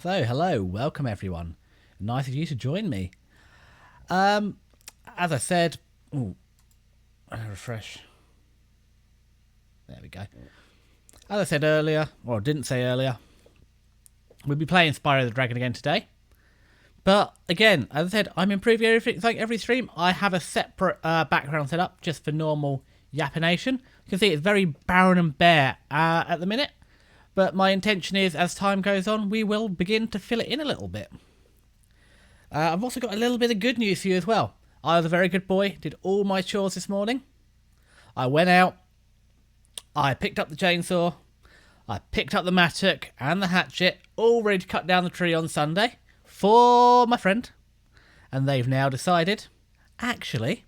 So, hello, welcome everyone. Nice of you to join me. As I said, refresh. There we go. As I said earlier, or didn't say earlier, we'll be playing Spyro the Dragon again today. But again, as I said, I'm improving everything. Like every stream, I have a separate background set up just for normal yappination. You can see it's very barren and bare at the minute. But my intention is, as time goes on, we will begin to fill it in a little bit. I've also got a little bit of good news for you as well. I was a very good boy, did all my chores this morning. I went out, I picked up the chainsaw, I picked up the mattock and the hatchet, all ready to cut down the tree on Sunday for my friend. And they've now decided, actually,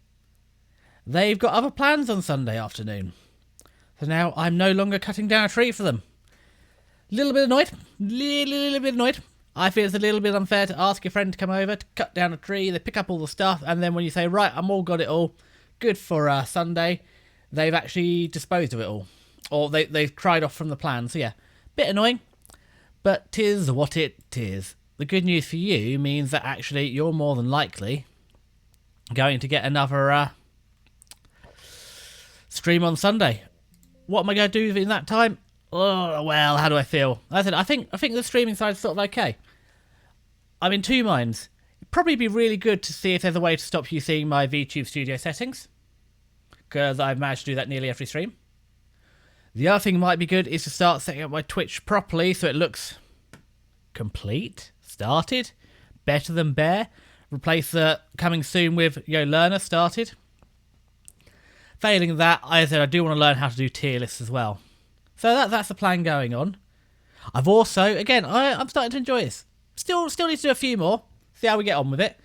they've got other plans on Sunday afternoon. So now I'm no longer cutting down a tree for them. Little bit annoyed. Little bit annoyed. I feel it's a little bit unfair to ask your friend to come over to cut down a tree. They pick up all the stuff, and then when you say, right, I'm all got it all, good for Sunday, they've actually disposed of it all. Or they've cried off from the plan. So yeah, bit annoying, but 'tis what it is. The good news for you means that actually you're more than likely going to get another stream on Sunday. What am I going to do in that time? Oh, well, how do I feel? I said, I think the streaming side is sort of okay. I'm in two minds. It'd probably be really good to see if there's a way to stop you seeing my VTube studio settings, because I've managed to do that nearly every stream. The other thing might be good is to start setting up my Twitch properly so it looks complete, started, better than bare. Replace the coming soon with Learner started. Failing that, I said I do want to learn how to do tier lists as well. So that's the plan going on. I've also, again, I'm starting to enjoy this. Still need to do a few more. See how we get on with it.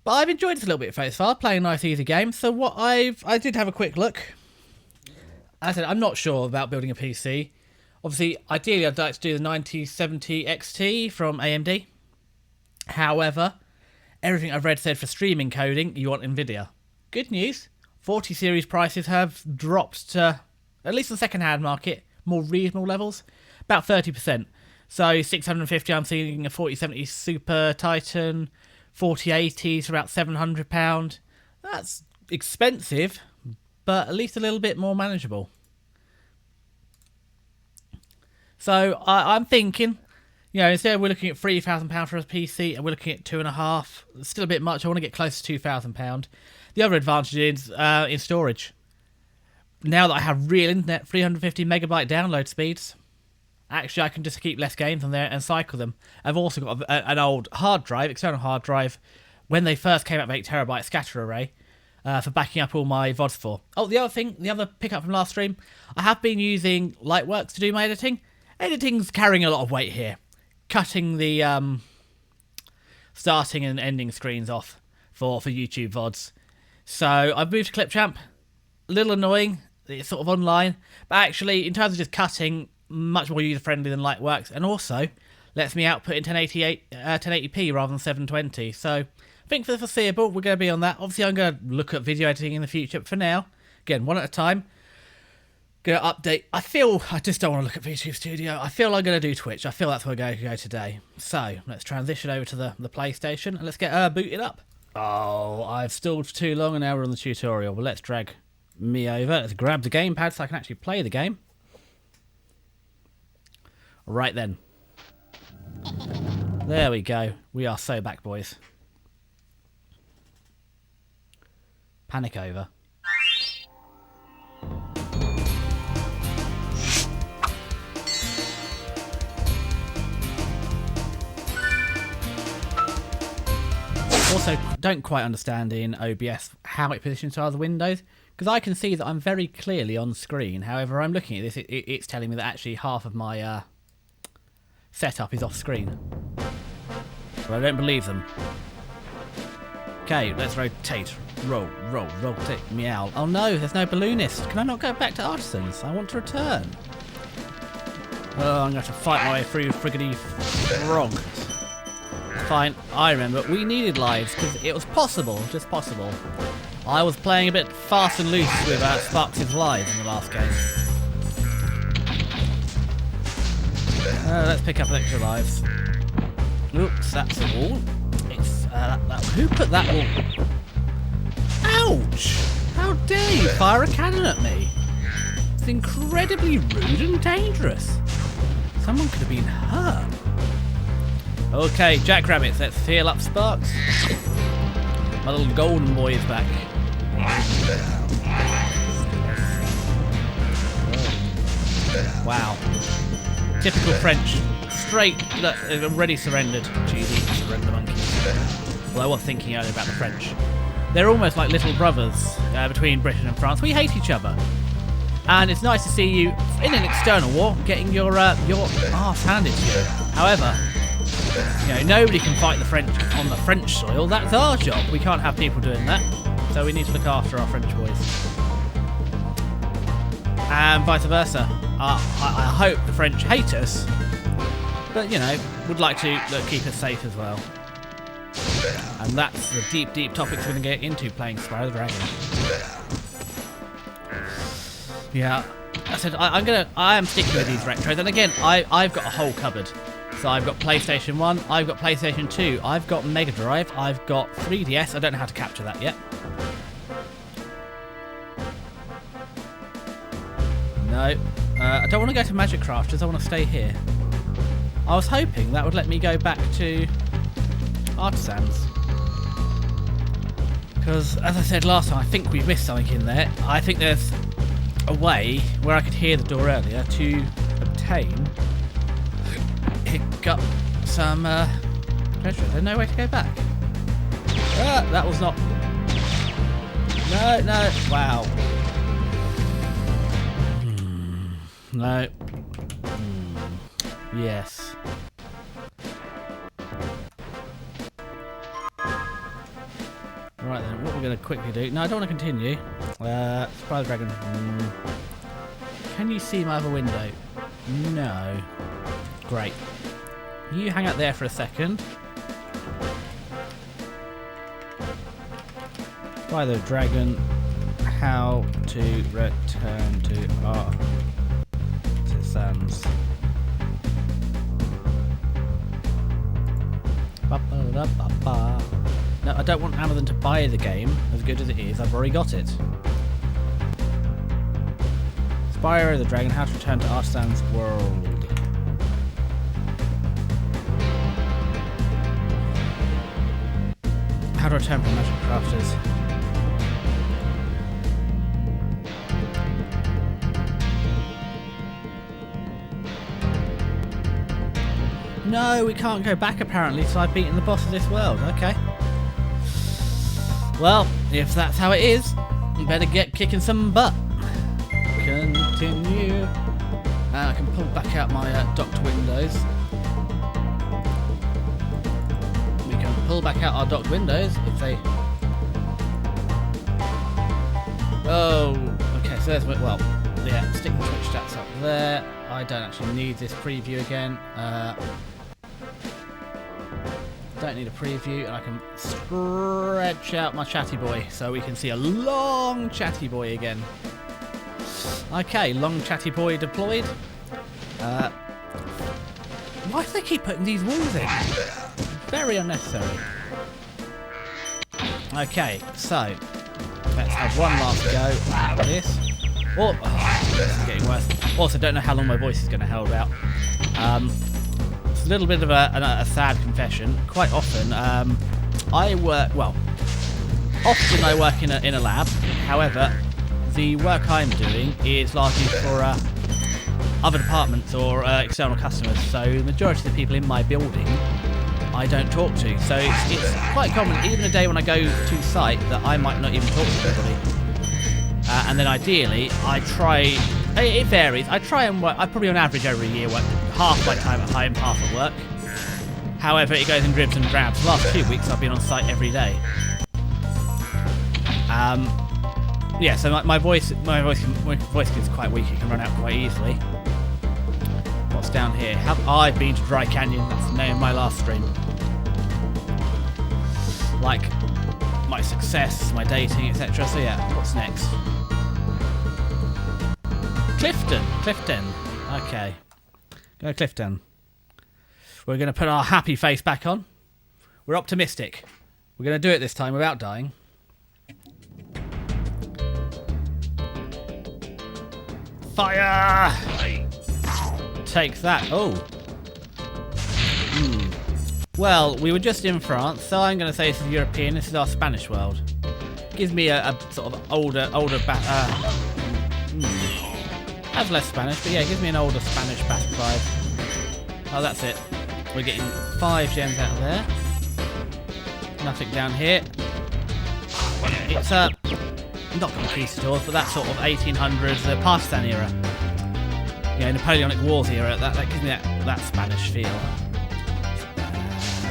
But I've enjoyed this a little bit so far, playing a nice easy game. So what I did have a quick look. As I said, I'm not sure about building a PC. Obviously, ideally I'd like to do the 9070 XT from AMD. However, everything I've read said for streaming coding, you want NVIDIA. Good news, 40 series prices have dropped to, at least the second-hand market, more reasonable levels, about 30%. So 650, I'm seeing a 4070 Super Titan, 4080s for about £700. That's expensive, but at least a little bit more manageable. So I'm thinking, instead we're looking at £3,000 for a PC, and we're looking at £2,500. It's still a bit much. I want to get close to £2,000. The other advantage is in storage. Now that I have real internet, 350 megabyte download speeds, actually I can just keep less games on there and cycle them. I've also got an old hard drive, external hard drive, when they first came out with 8 terabyte scatter array, for backing up all my VODs for. Oh, the other pickup from last stream, I have been using Lightworks to do my editing. Editing's carrying a lot of weight here. Cutting the starting and ending screens off for YouTube VODs. So I've moved to Clipchamp. A little annoying, it's sort of online, but actually in terms of just cutting, much more user friendly than Lightworks, and also lets me output in 1080p rather than 720. So I think for the foreseeable we're going to be on that. Obviously I'm going to look at video editing in the future, but for now, again, one at a time. Going to update. I just don't want to look at VTube Studio. I feel I'm going to do Twitch. I feel that's where we're going to go today. So let's transition over to the PlayStation and let's get booted up. Oh, I've stalled for too long and now we're on the tutorial. Well, let's drag me over. Let's grab the gamepad so I can actually play the game. Right then. There we go. We are so back, boys. Panic over. Also, don't quite understand in OBS how it positions to other windows, because I can see that I'm very clearly on screen. However, I'm looking at this, it's telling me that actually half of my setup is off screen. But I don't believe them. Okay, let's rotate. Rotate. Meow. Oh no, there's no balloonist. Can I not go back to Artisans? I want to return. Oh, I'm going to have to fight my way through friggity frog. Fine, I remember. We needed lives because it was possible, just possible. I was playing a bit fast and loose with Sparks' lives in the last game. Let's pick up extra lives. Oops, that's a wall. It's who put that wall? Ouch! How dare you fire a cannon at me? It's incredibly rude and dangerous. Someone could have been hurt. Okay, jackrabbits, let's heal up Sparks. My little golden boy is back. Wow. Typical French. Straight, already surrendered. GD, surrender monkeys. Well, I was thinking earlier about the French. They're almost like little brothers between Britain and France. We hate each other. And it's nice to see you in an external war getting your arse handed to you. However, you know, nobody can fight the French on the French soil. That's our job. We can't have people doing that. So we need to look after our French boys. And vice versa. I hope the French hate us, but, you know, would like to keep us safe as well. And that's the deep, deep topics we're going to get into playing Spyro the Dragon. Yeah, I said I am sticking with these retros, and again, I've got a whole cupboard. So I've got PlayStation 1, I've got PlayStation 2, I've got Mega Drive, I've got 3DS. I don't know how to capture that yet. No, I don't want to go to Magic Crafters, I want to stay here. I was hoping that would let me go back to Artisans. Because, as I said last time, I think we missed something in there. I think there's a way where I could hear the door earlier to obtain... Got some treasure. There's no way to go back. That was not... No, wow. No. Yes. Right then, what we're going to quickly do... No, I don't want to continue. Spyro the Dragon. Can you see my other window? No. Great. You hang out there for a second. Spyro the Dragon. How to return to Artisans. No, I don't want Amazon to buy the game, as good as it is. I've already got it. Spyro the Dragon. How to return to Artisans World. How to return from Magic Crafters. No, we can't go back apparently till I've beaten the boss of this world. Okay. Well, if that's how it is, I better get kicking some butt. Continue. I can pull back out my docked windows. Pull back out our docked windows if they... Oh, okay, so there's... Well, yeah, stick the Twitch stats up there. I don't actually need this preview again. Don't need a preview, and I can stretch out my chatty boy so we can see a long chatty boy again. Okay, long chatty boy deployed. Why do they keep putting these walls in? Very unnecessary. Okay, so let's have one last go at this. Oh, this is getting worse. Also, don't know how long my voice is going to hold out. It's a little bit of a sad confession. Quite often, I work in a lab. However, the work I'm doing is largely for other departments or external customers. So the majority of the people in my building I don't talk to, so it's quite common, even a day when I go to site, that I might not even talk to anybody. And then ideally, I try, it varies, I try and work, I probably on average over a year work half my time at home, half at work. However, it goes in dribs and drabs. The last 2 weeks I've been on site every day. Yeah, so my voice gets quite weak, it can run out quite easily. What's down here? I've been to Dry Canyon, that's the name of my last stream. Like, my success, my dating, etc. So yeah, what's next? Clifton. Okay. Go Clifton. We're going to put our happy face back on. We're optimistic. We're going to do it this time without dying. Fire! Take that. Oh. Well, we were just in France, so I'm going to say this is European. This is our Spanish world. Gives me a sort of older has less Spanish, but yeah, it gives me an older Spanish Basque vibe. Oh, that's it. We're getting 5 gems out of there. Nothing down here. It's not conquistadors, but that sort of 1800s partisan era. Yeah, Napoleonic Wars era. That gives me that Spanish feel.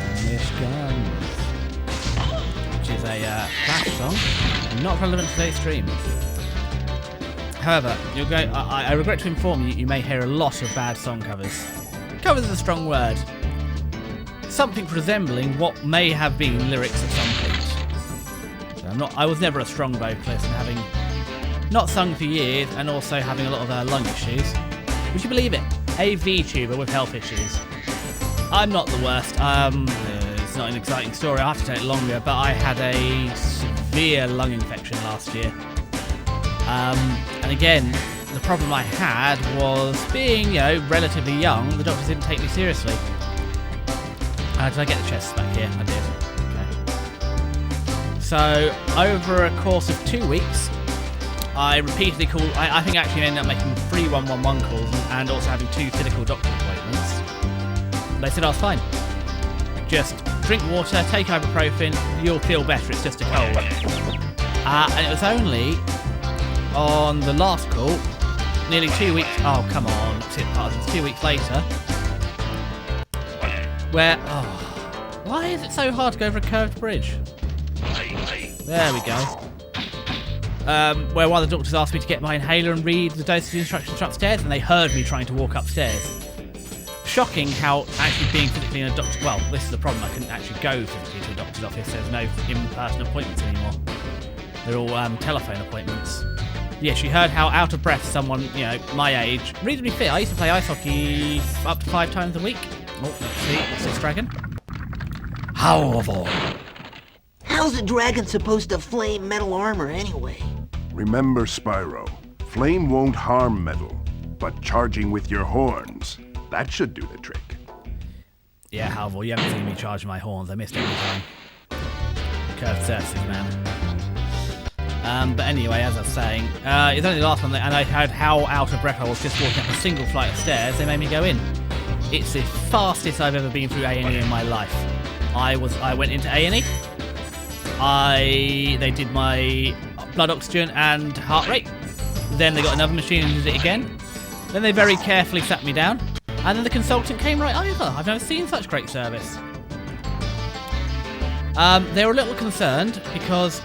Spanish guns, which is a Clash song, not relevant to today's stream. However, I regret to inform you, you may hear a lot of bad song covers. Covers is a strong word. Something resembling what may have been lyrics at some point. So I was never a strong vocalist, and having not sung for years, and also having a lot of lung issues. Would you believe it? A VTuber with health issues. I'm not the worst. It's not an exciting story. I have to tell it longer, but I had a severe lung infection last year. And again, the problem I had was being, relatively young. The doctors didn't take me seriously. Did I get the chests back here? I did. Okay. So, over a course of 2 weeks, I repeatedly called. I think I actually ended up making 3 111 calls and also having 2 physical doctor appointments. They said I was fine. Just drink water, take ibuprofen, you'll feel better. It's just a cold. And it was only on the last call, nearly 2 weeks. Oh, come on. It's 2 weeks later. Where, why is it so hard to go over a curved bridge? There we go. Where one of the doctors asked me to get my inhaler and read the dosage instructions upstairs, and they heard me trying to walk upstairs. Shocking how actually being physically in a doctor... Well, this is the problem. I couldn't actually go physically to a doctor's office. There's no in-person appointments anymore. They're all telephone appointments. Yeah, she heard how out of breath someone, my age, reasonably fit. I used to play ice hockey up to 5 times a week. Oh, let's see. What's this dragon? However. How's a dragon supposed to flame metal armor anyway? Remember, Spyro, flame won't harm metal, but charging with your horns, that should do the trick. Yeah, however, you haven't seen me charge my horns. I missed every time. Curved surfaces, man. But anyway, as I was saying, it's only the last one, and I heard how out of breath I was just walking up a single flight of stairs. They made me go in. It's the fastest I've ever been through A&E in my life. I went into A&E. They did my blood oxygen and heart rate. Then they got another machine and did it again. Then they very carefully sat me down, and then the consultant came right over. I've never seen such great service. They were a little concerned because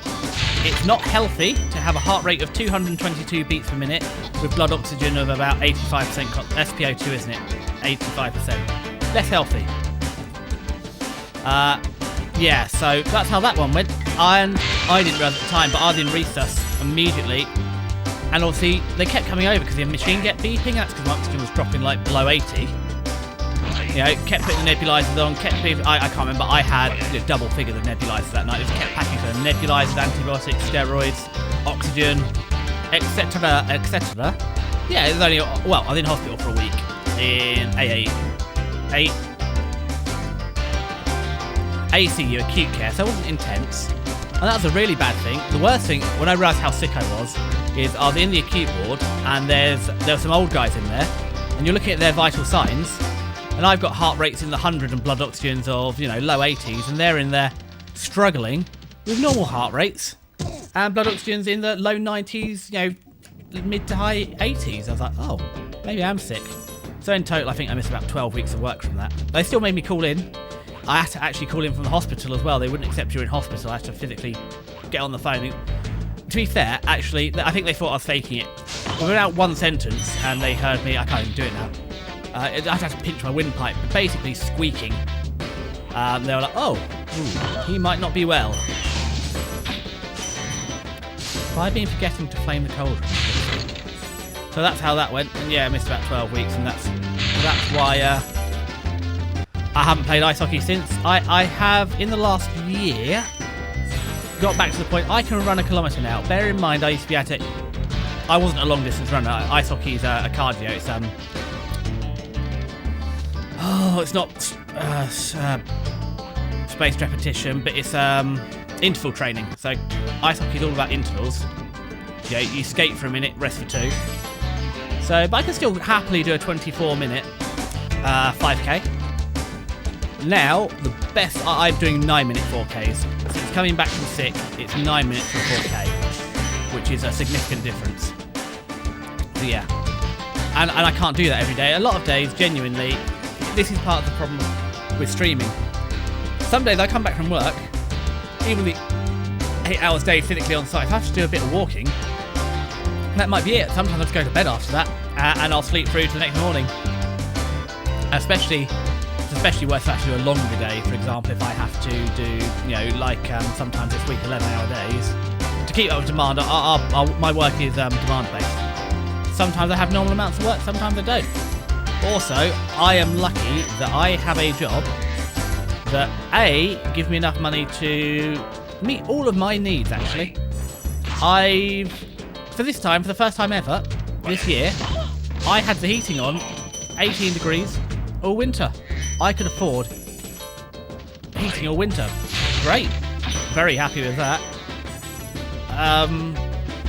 it's not healthy to have a heart rate of 222 beats per minute with blood oxygen of about 85% SpO2, isn't it? 85%. Less healthy. Yeah, so that's how that one went. And I didn't realise at the time, but I was in resus immediately. And obviously, they kept coming over because the machine kept beeping, and that's because my oxygen was dropping like below 80. Kept putting the nebulizers on, kept beeping. I can't remember, I had double figures of nebulizers that night. It just kept packing for nebulizers, antibiotics, steroids, oxygen, etc., etc. Yeah, it was only, well, I was in hospital for a week in ACU, acute care, so it wasn't intense. And that was a really bad thing. The worst thing, when I realised how sick I was, is I was in the acute ward, and there were some old guys in there, and you're looking at their vital signs, and I've got heart rates in the 100 and blood oxygens of, low 80s, and they're in there struggling with normal heart rates, and blood oxygens in the low 90s, mid to high 80s. I was like, oh, maybe I'm sick. So in total, I think I missed about 12 weeks of work from that. They still made me call in. I had to actually call in from the hospital as well. They wouldn't accept you in hospital. I had to physically get on the phone. To be fair, actually, I think they thought I was faking it. Without one sentence, and they heard me. I can't even do it now. I had to pinch my windpipe, basically squeaking. They were like, oh, he might not be well. Have I been forgetting to flame the cauldron? So that's how that went. And yeah, I missed about 12 weeks, and that's why I haven't played ice hockey since. I have, in the last year, got back to the point I can run a kilometre now. Bear in mind, I used to be at it. I wasn't a long distance runner. Ice hockey is a cardio. It's it's not spaced repetition, but it's interval training. So ice hockey is all about intervals. Yeah, you skate for a minute, rest for 2. So, but I can still happily do a 24-minute 5k. Now, the best, I'm doing 9-minute 4ks. Since coming back from sick, it's 9 minutes for 4k, which is a significant difference. So yeah, and I can't do that every day. A lot of days, genuinely, this is part of the problem with streaming. Some days I come back from work, even the 8 hours a day physically on site, if I have to do a bit of walking, that might be it. Sometimes I have to go to bed after that, and I'll sleep through to the next morning. Especially worth actually a longer day. For example, if I have to do, like sometimes this week 11-hour days to keep up with demand. My work is demand based. Sometimes I have normal amounts of work, sometimes I don't. Also, I am lucky that I have a job that gives me enough money to meet all of my needs. Actually, for the first time ever, this year, I had the heating on 18 degrees all winter. I could afford heating all winter. Great. Very happy with that.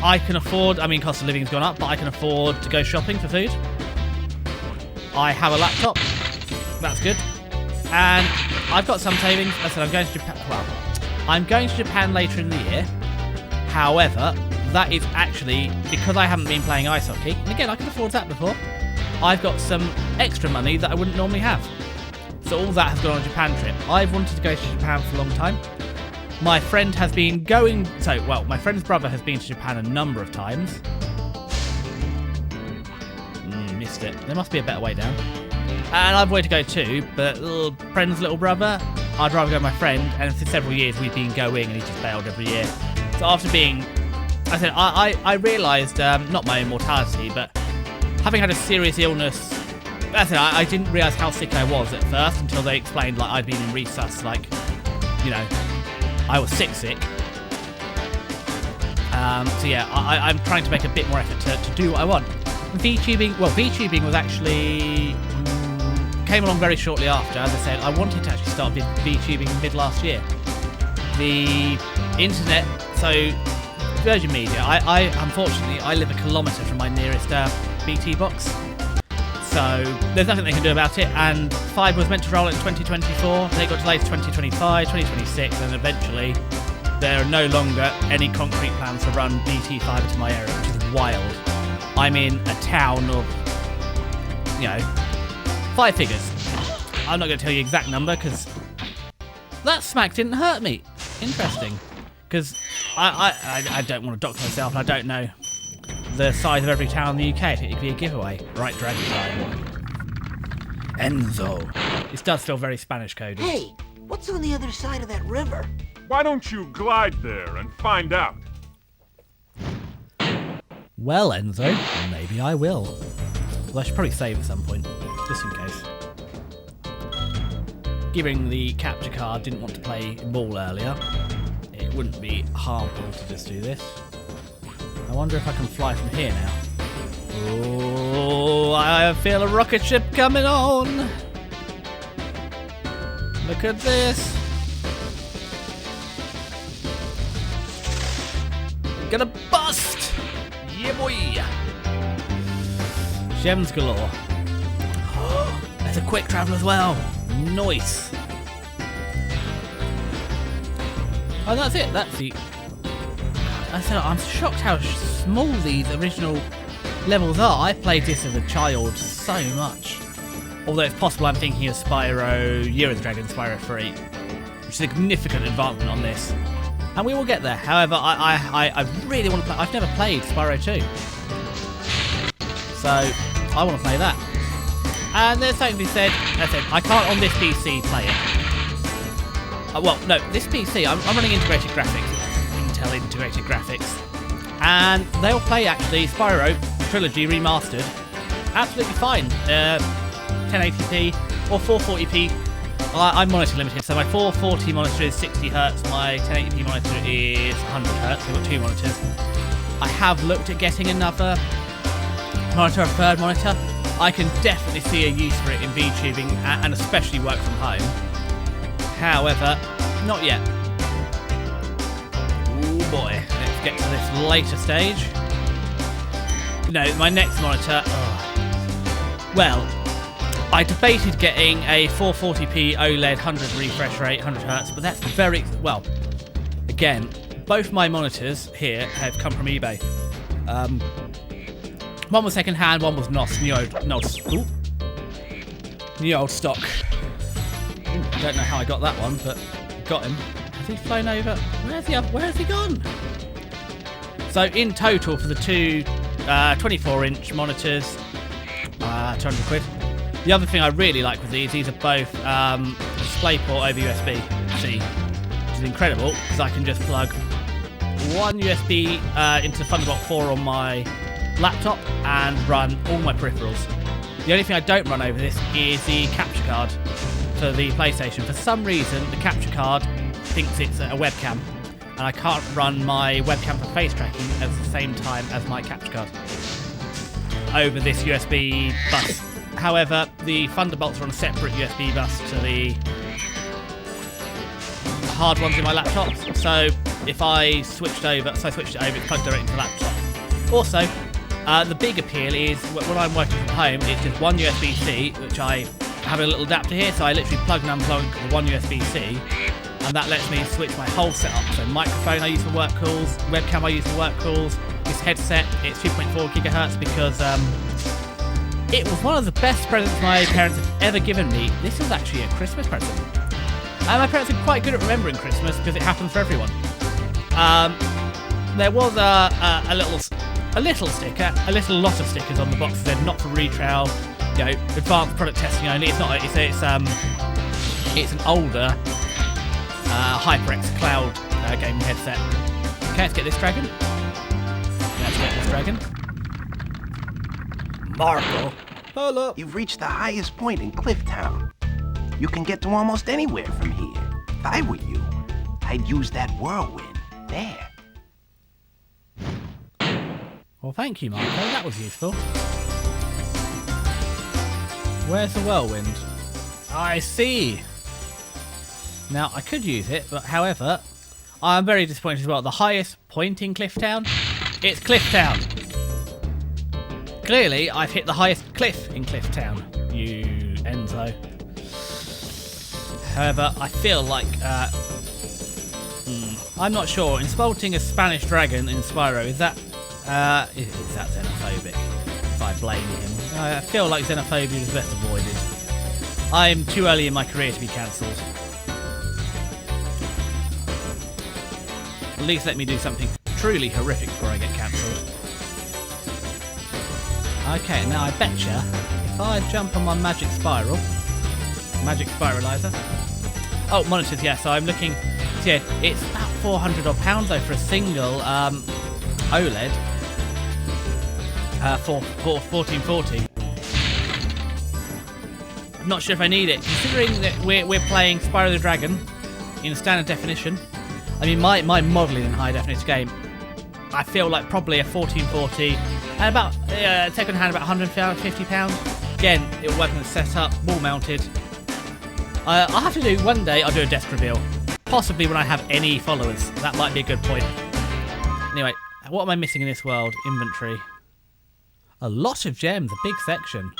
I can afford, cost of living's gone up, but I can afford to go shopping for food. I have a laptop. That's good. And I've got some savings. I said I'm going to Japan. Well, I'm going to Japan later in the year. However, that is actually because I haven't been playing ice hockey. And again, I could afford that before. I've got some extra money that I wouldn't normally have. So all that has gone on a Japan trip. I've wanted to go to Japan for a long time. My friend has been going... my friend's brother has been to Japan a number of times. Missed it. There must be a better way down. And I've wanted to go too, but friend's little brother, I'd rather go with my friend. And for several years we've been going and he just bailed every year. So after being... I realised, not my own mortality, but having had a serious illness... I didn't realise how sick I was at first until they explained I'd been in resus, I was sick. So yeah, I'm trying to make a bit more effort to do what I want. VTubing was actually came along very shortly after. As I said, I wanted to actually start VTubing mid last year. The internet, so Virgin Media, I unfortunately I live a kilometre from my nearest BT box. So there's nothing they can do about it, and fibre was meant to roll in 2024, they got delayed to 2025, 2026, and eventually there are no longer any concrete plans to run BT fibre to my area, which is wild. I'm in a town of, 5 figures. I'm not going to tell you the exact number, because that smack didn't hurt me. Interesting. Because I don't want to dox myself, and I don't know the size of every town in the UK if it could be a giveaway. Right, Dragon Time. Enzo. This does feel very Spanish coded. Hey, what's on the other side of that river? Why don't you glide there and find out? Well, Enzo, maybe I will. Well, I should probably save at some point, just in case. Given the capture card didn't want to play ball earlier, it wouldn't be harmful to just do this. I wonder if I can fly from here now. Oh, I feel a rocket ship coming on. Look at this. Gonna bust. Yeah, boy. Gems galore. There's a quick travel as well. Nice. Oh, that's it. That's the... I'm shocked how small these original levels are. I played this as a child so much. Although it's possible I'm thinking of Spyro, Year of the Dragon, Spyro 3. Which is a significant advancement on this. And we will get there. However, I really want to play... I've never played Spyro 2. So, I want to play that. And there's something to be said. I can't on this PC play it. This PC, I'm running integrated graphics. Integrated graphics, and they'll play actually Spyro Trilogy Remastered absolutely fine, 1080p or 440p I'm monitor limited, so my 440 monitor is 60 Hz, my 1080p monitor is 100 Hz, so I've got two monitors. I have looked at getting another monitor, a third monitor. I can definitely see a use for it in VTubing and especially work from home. However, not yet. Oh boy, let's get to this later stage. No, my next monitor, well, I debated getting a 440p OLED 100 refresh rate, 100 Hz, but that's very, well, again, both my monitors here have come from eBay. One was second hand, one was new old stock. Ooh, I don't know how I got that one, but got him. Has he flown over? Where has he gone? So in total for the two 24-inch monitors, 200 quid. The other thing I really like with these are both DisplayPort over USB-C, which is incredible because I can just plug one USB into Thunderbolt 4 on my laptop and run all my peripherals. The only thing I don't run over this is the capture card for the PlayStation. For some reason, the capture card thinks it's a webcam, and I can't run my webcam for face tracking at the same time as my capture card over this USB bus. However, the Thunderbolts are on a separate USB bus to the hard ones in my laptop. So if I switched it over, it's plugged directly into the laptop. Also, the big appeal is when I'm working from home, it's just one USB-C, which I have a little adapter here, so I literally plug and unplug one USB-C, and that lets me switch my whole setup. So microphone I use for work calls, webcam I use for work calls, this headset, it's 2.4 gigahertz because it was one of the best presents my parents have ever given me. This was actually a Christmas present. And my parents are quite good at remembering Christmas because it happens for everyone. There was a little sticker, a little lot of stickers on the box that said not for retrial, advanced product testing only. It's not. It's an older HyperX Cloud gaming headset. Okay, let's get this dragon. Let's get this dragon. Marco. Hello. You've reached the highest point in Clifftown. You can get to almost anywhere from here. If I were you, I'd use that whirlwind there. Well, thank you, Marco. That was useful. Where's the whirlwind? I see. Now, I could use it, but however, I'm very disappointed as well. The highest point in Clifftown? It's Clifftown. Clearly, I've hit the highest cliff in Clifftown, you Enzo. However, I feel like, I'm not sure. Insulting a Spanish dragon in Spyro, is that xenophobic? If I blame him. I feel like xenophobia is best avoided. I'm too early in my career to be cancelled. At least let me do something truly horrific before I get cancelled. Okay, now I betcha if I jump on my magic spiralizer. Oh, monitors, yeah, so I'm looking. So yeah, it's about £400 odd though for a single OLED for 1440. I'm not sure if I need it, considering that we're playing Spyro the Dragon in standard definition. I mean, my modelling in high definition game, I feel like probably a 1440 and about second hand about £150. Again, it'll work on the setup, wall mounted. I'll have to do one day. I'll do a desk reveal, possibly when I have any followers. That might be a good point. Anyway, what am I missing in this world? Inventory. A lot of gems, a big section.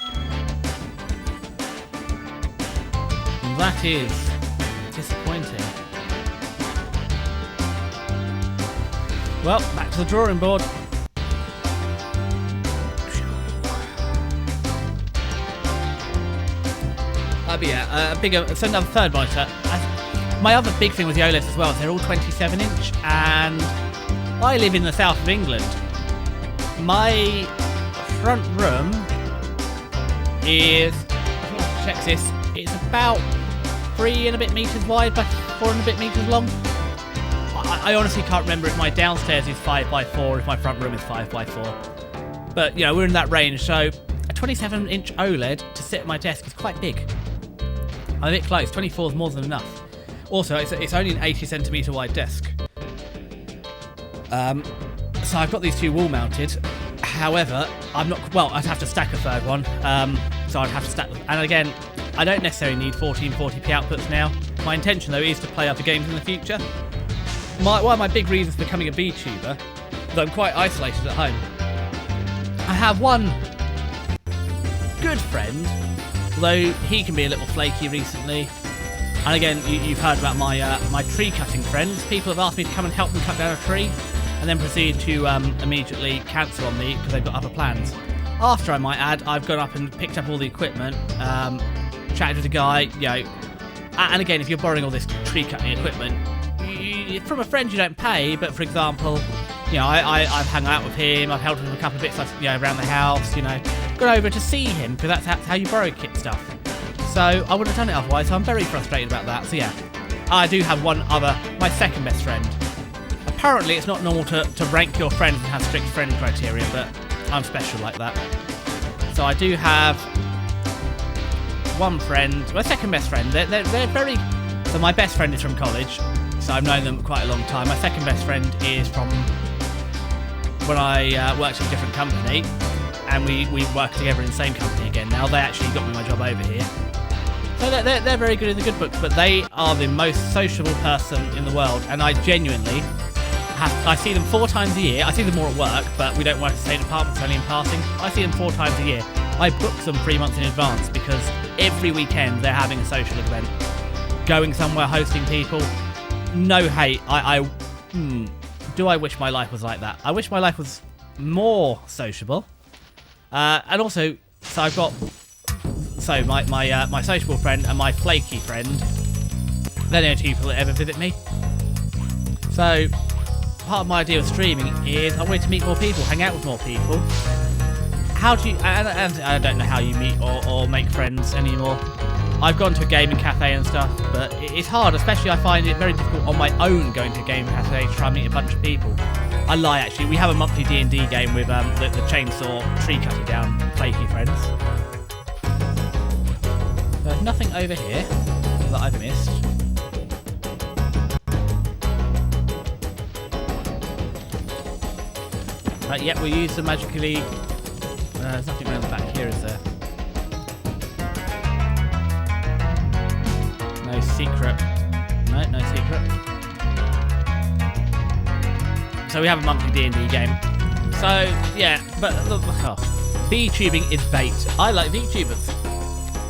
And that is disappointing. Well, back to the drawing board. But yeah, so another third monitor. My other big thing with the OLEDs as well is they're all 27-inch, and I live in the south of England. My front room is, check this, it's about 3 and a bit metres wide by 4 and a bit metres long. I honestly can't remember if my downstairs is 5x4, if my front room is 5x4. But, we're in that range, so a 27-inch OLED to sit at my desk is quite big. I'm a bit close. 24 is more than enough. Also, it's only an 80 centimetre wide desk. So I've got these two wall mounted. However, I'm not... Well, I'd have to stack a third one. So I'd have to stack... And again, I don't necessarily need 1440p outputs now. My intention, though, is to play other games in the future. One of my big reasons for becoming a VTuber is I'm quite isolated at home. I have one good friend, though he can be a little flaky recently. And again, you've heard about my tree cutting friends. People have asked me to come and help them cut down a tree, and then proceed to immediately cancel on me because they've got other plans. After, I might add, I've gone up and picked up all the equipment, chatted with a guy, you know. And again, if you're borrowing all this tree cutting equipment, from a friend you don't pay, but for example, you know, I've hung out with him, I've helped him with a couple of bits, you know, around the house, you know, gone over to see him, because that's how you borrow kit stuff. So I wouldn't have done it otherwise, so I'm very frustrated about that. So yeah, I do have one other, my second best friend. Apparently it's not normal to rank your friends and have strict friend criteria, but I'm special like that. So I do have one friend, my second best friend. They're very... So my best friend is from college, so I've known them quite a long time. My second best friend is from when I worked at a different company, and we work together in the same company again now. They actually got me my job over here. So they're very good in the good books, but they are the most sociable person in the world, and I genuinely... I see them 4 times a year. I see them more at work, but we don't work in the same department, it's only in passing. I see them 4 times a year. I book them 3 months in advance because every weekend they're having a social event. Going somewhere, hosting people. No hate. Do I wish my life was like that? I wish my life was more sociable. And also, so I've got... So my sociable friend and my flaky friend. They're the only 2 people that ever visit me. So... Part of my idea of streaming is I wanted to meet more people, hang out with more people. How do you... And I don't know how you meet or make friends anymore. I've gone to a gaming cafe and stuff, but it's hard, especially I find it very difficult on my own going to a gaming cafe to try and meet a bunch of people. I lie, actually. We have a monthly D&D game with the chainsaw tree cutting down flaky friends. There's nothing over here that I've missed. Right, yep, we'll use the magically... there's nothing around the back here, is there? No secret. No secret. So we have a monthly D&D game. So, yeah, but look, VTubing is bait. I like VTubers.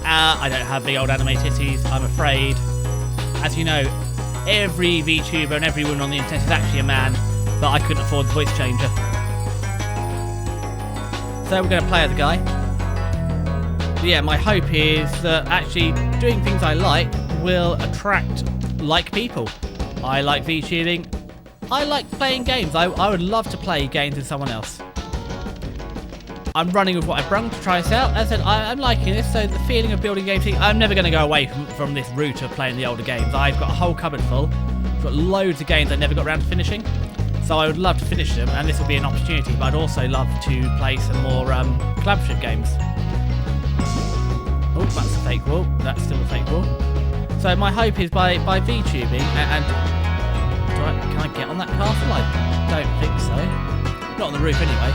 I don't have big old anime titties, I'm afraid. As you know, every VTuber and every woman on the internet is actually a man, but I couldn't afford the voice changer. So we're going to play as a guy. But yeah, my hope is that actually doing things I like will attract like people. I like VTubing. I like playing games. I would love to play games with someone else. I'm running with what I've brung to try this out. As I said, I'm liking this, so the feeling of building games, I'm never going to go away from this route of playing the older games. I've got a whole cupboard full. I've got loads of games I never got around to finishing. So I would love to finish them, and this will be an opportunity, but I'd also love to play some more collaborative games. Oh, that's a fake wall. That's still a fake wall. So my hope is by VTubing, and can I get on that castle? I don't think so. Not on the roof anyway.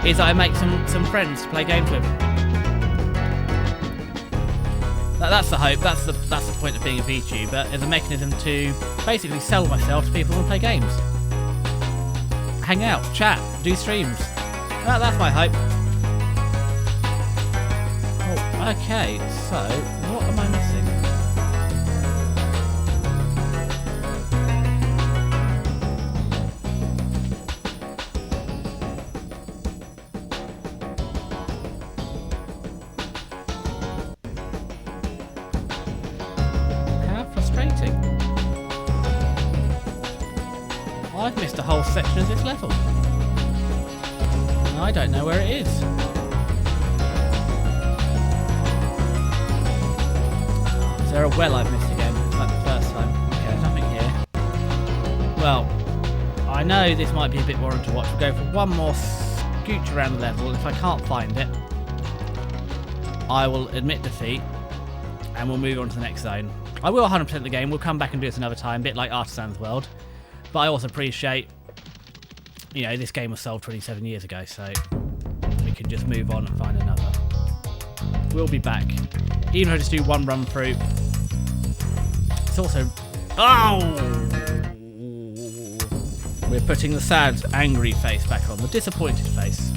Is that I make some friends to play games with. That's the hope. That's the point of being a VTuber, is a mechanism to basically sell myself to people who play games. Hang out, chat, do streams. That's my hope. Oh, okay, so what am I missing? How frustrating. I've missed a whole section of this level. And I don't know where it is. Is there a well I've missed again? Like the first time. Okay, there's nothing here. Well, I know this might be a bit boring to watch. We'll go for one more scooch around the level. If I can't find it, I will admit defeat and we'll move on to the next zone. I will 100% the game. We'll come back and do this another time, a bit like Artisan's World. But I also appreciate, you know, this game was sold 27 years ago, so we can just move on and find another. We'll be back. Even if I just do one run through. It's also... Oh! We're putting the sad, angry face back on. The disappointed face.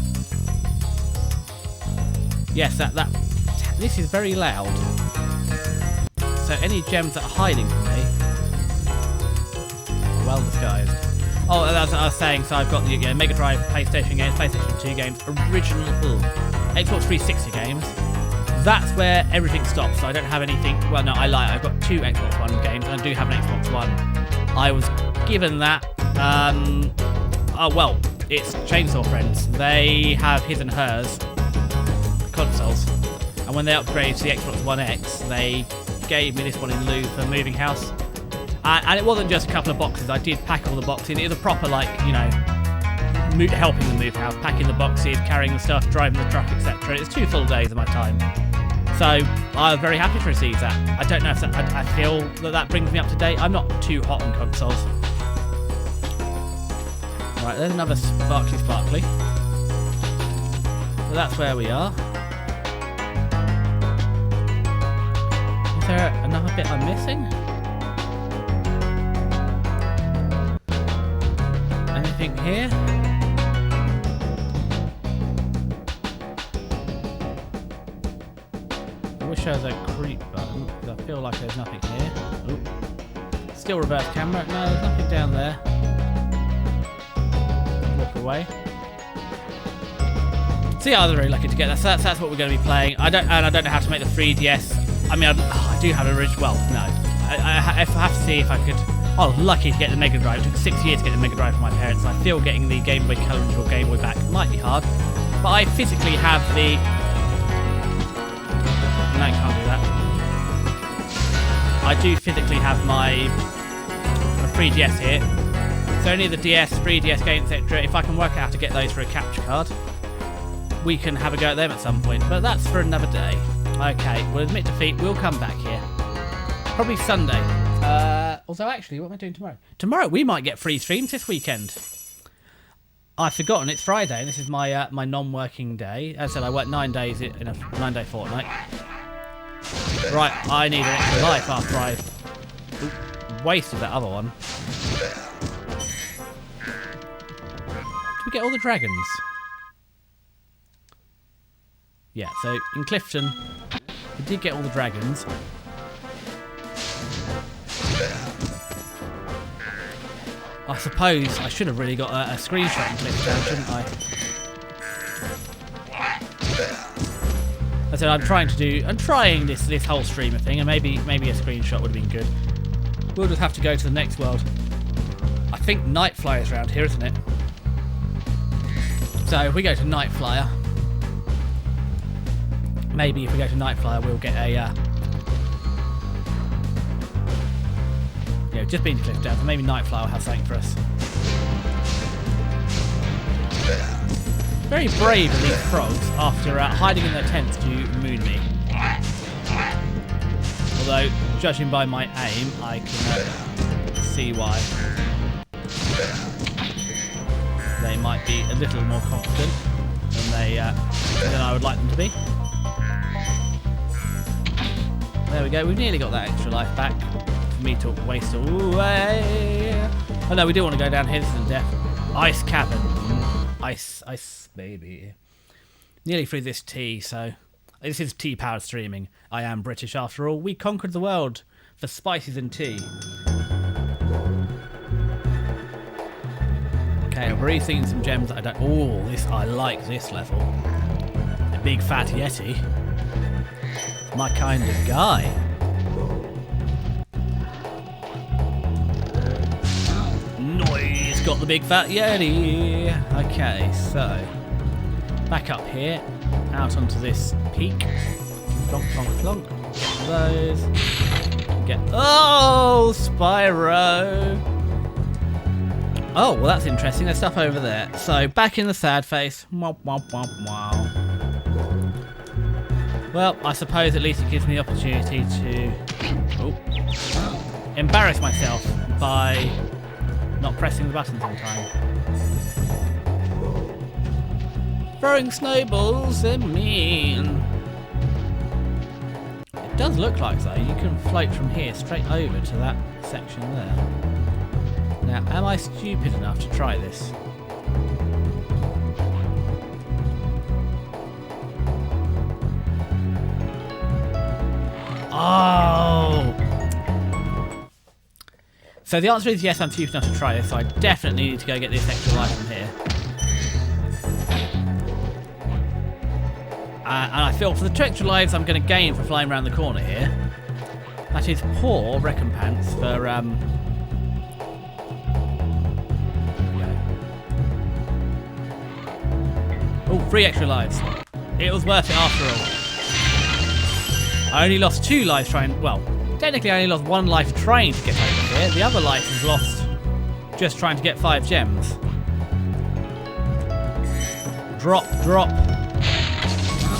Yes, this is very loud. So any gems that are hiding from me are well disguised. Oh, that's what I was saying. So I've got the Mega Drive, PlayStation games, PlayStation 2 games, original Xbox 360 games. That's where everything stops. So I don't have anything. Well, no, I lie. I've got 2 Xbox One games, and I do have an Xbox One. I was given that. Oh well, it's Chainsaw Friends. They have his and hers consoles, and when they upgraded to the Xbox One X, they gave me this one in lieu for moving house. And it wasn't just a couple of boxes. I did pack all the boxes. It was a proper, like, you know, helping them move house, packing the boxes, carrying the stuff, driving the truck, etc. It's 2 full days of my time. So I was very happy to receive that. I don't know if I feel that brings me up to date. I'm not too hot on consoles. Right, there's another sparkly. So that's where we are. Is there another bit I'm missing? Anything here? I wish there was a creep button, because I feel like there's nothing here. Oop. Still reverse camera. No, there's nothing down there. Walk away. So yeah, I was really lucky to get that. So that's what we're going to be playing. I don't know how to make the 3DS. I mean, I do have an original. Well, no. I have to see if I could. I was lucky to get the Mega Drive. It took 6 years to get the Mega Drive from my parents. I feel getting the Game Boy Color or Game Boy back might be hard. But I physically have the... No, I can't do that. I do physically have my 3DS here. So any of the DS, 3DS games, etc. If I can work out how to get those for a capture card, we can have a go at them at some point. But that's for another day. Okay, we'll admit defeat. We'll come back here. Probably Sunday. Although, actually, what am I doing tomorrow? Tomorrow, we might get free streams this weekend. I've forgotten, it's Friday, and this is my my non-working day. As I said, I work 9 days in a 9-day fortnight. Right, I need an extra life after I wasted that other one. Did we get all the dragons? Yeah, so in Clifton, we did get all the dragons. I suppose I should have really got a screenshot in Clifton, shouldn't I? I said I'm trying this whole streamer thing, and maybe a screenshot would have been good. We'll just have to go to the next world. I think Nightflyer is around here, isn't it? So if we go to Nightflyer, maybe if we go to Nightflyer, we'll get a. Just been to Clifton, so maybe Nightflyer will have something for us. Very brave of these frogs after hiding in their tents to moon me. Although, judging by my aim, I can see why. They might be a little more confident than I would like them to be. There we go, we've nearly got that extra life back. For me to waste away. Oh no, we do want to go down here. This isn't death. Ice Cavern. Ice, baby. Nearly through this tea, so this is tea-powered streaming. I am British after all. We conquered the world for spices and tea. Okay, I've already seen some gems that I don't. Oh, I like this level. A big fat yeti. My kind of guy. Noise, got the big fat yeti. Okay, so back up here, out onto this peak. Plonk, plonk, plonk. Get those. Get. Oh, Spyro. Oh, well, that's interesting. There's stuff over there. So back in the sad face. Wow, wow, wow, wow. Well, I suppose at least it gives me the opportunity to embarrass myself by not pressing the buttons on time. Throwing snowballs at me. It does look like, though, you can float from here straight over to that section there. Now, am I stupid enough to try this? Oh! So the answer is yes, I'm stupid enough to try this, so I definitely need to go get this extra life from here. And I feel for the 2 extra lives I'm going to gain for flying around the corner here, that is poor recompense for, there we go. Oh, 3 extra lives. It was worth it after all. I only lost 2 lives trying, well, technically I only lost 1 life trying to get over here. The other life was lost just trying to get 5 gems. Drop, drop.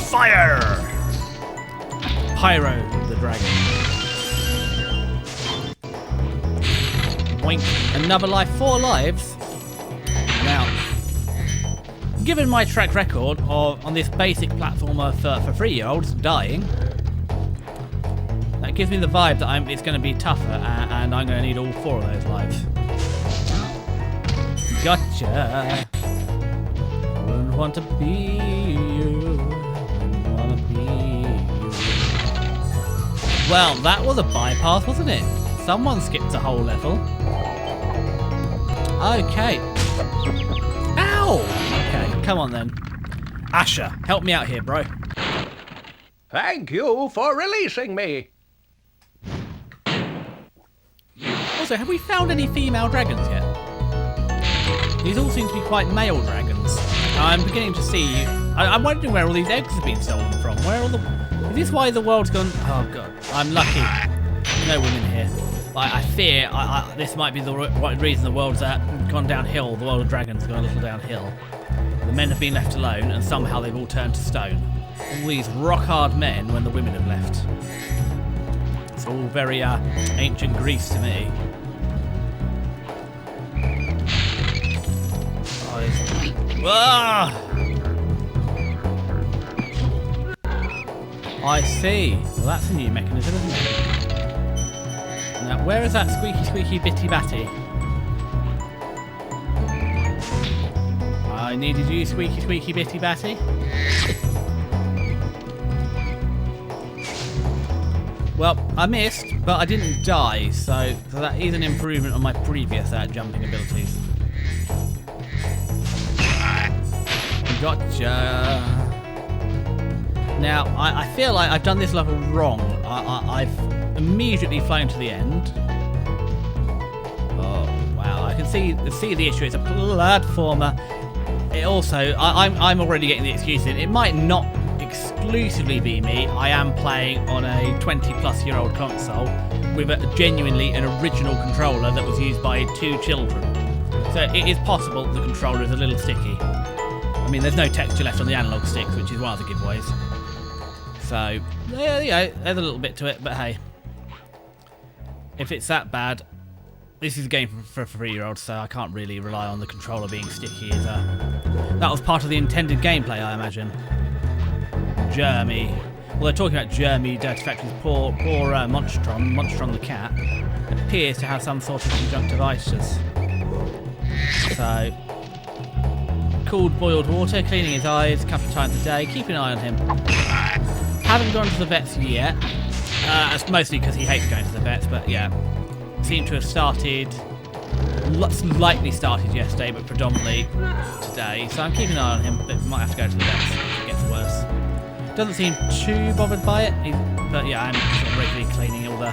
Fire! Pyro the dragon. Boink. Another life, 4 lives. Now, given my track record of on this basic platformer for 3-year-olds dying, that gives me the vibe that it's going to be tougher, and I'm going to need all 4 of those lives. Gotcha. Wouldn't want to be you. Wouldn't want to be you. Well, that was a bypass, wasn't it? Someone skipped a whole level. Okay. Ow! Okay, come on then. Asher, help me out here, bro. Thank you for releasing me. Also, have we found any female dragons yet? These all seem to be quite male dragons. I'm beginning to see... I'm wondering where all these eggs have been stolen from. Where are all the... Is this why the world's gone... Oh, God. I'm lucky. No women here. I fear this might be the reason the world's gone downhill. The world of dragons has gone a little downhill. The men have been left alone, and somehow they've all turned to stone. All these rock-hard men when the women have left. It's all very ancient Greece to me. I see. Well, that's a new mechanism, isn't it? Now, where is that squeaky, squeaky, bitty batty? I needed you, squeaky, squeaky, bitty batty. Well, I missed, but I didn't die, so that is an improvement on my previous jumping abilities. Gotcha. Now, I feel like I've done this level wrong. I've immediately flown to the end. Oh, wow. I can see the issue. It's a platformer. It also... I'm already getting the excuses. It might not exclusively be me. I am playing on a 20-plus-year-old console with genuinely an original controller that was used by 2 children. So it is possible the controller is a little sticky. I mean, there's no texture left on the analog sticks, which is one of the giveaways. So, yeah, there's a little bit to it, but hey. If it's that bad, this is a game for 3-year-olds, so I can't really rely on the controller being sticky. That was part of the intended gameplay, I imagine. Jeremy. Well, they're talking about Jeremy, Dirty Factory's poor Monstron the cat, appears to have some sort of conjunctivitis. So... cooled boiled water, cleaning his eyes a couple of times a day, keep an eye on him. Haven't gone to the vets yet, it's mostly because he hates going to the vets, but yeah. Seem to have started, slightly started yesterday, but predominantly today, so I'm keeping an eye on him, but might have to go to the vets if it gets worse. Doesn't seem too bothered by it, but yeah, I'm sort of regularly cleaning all the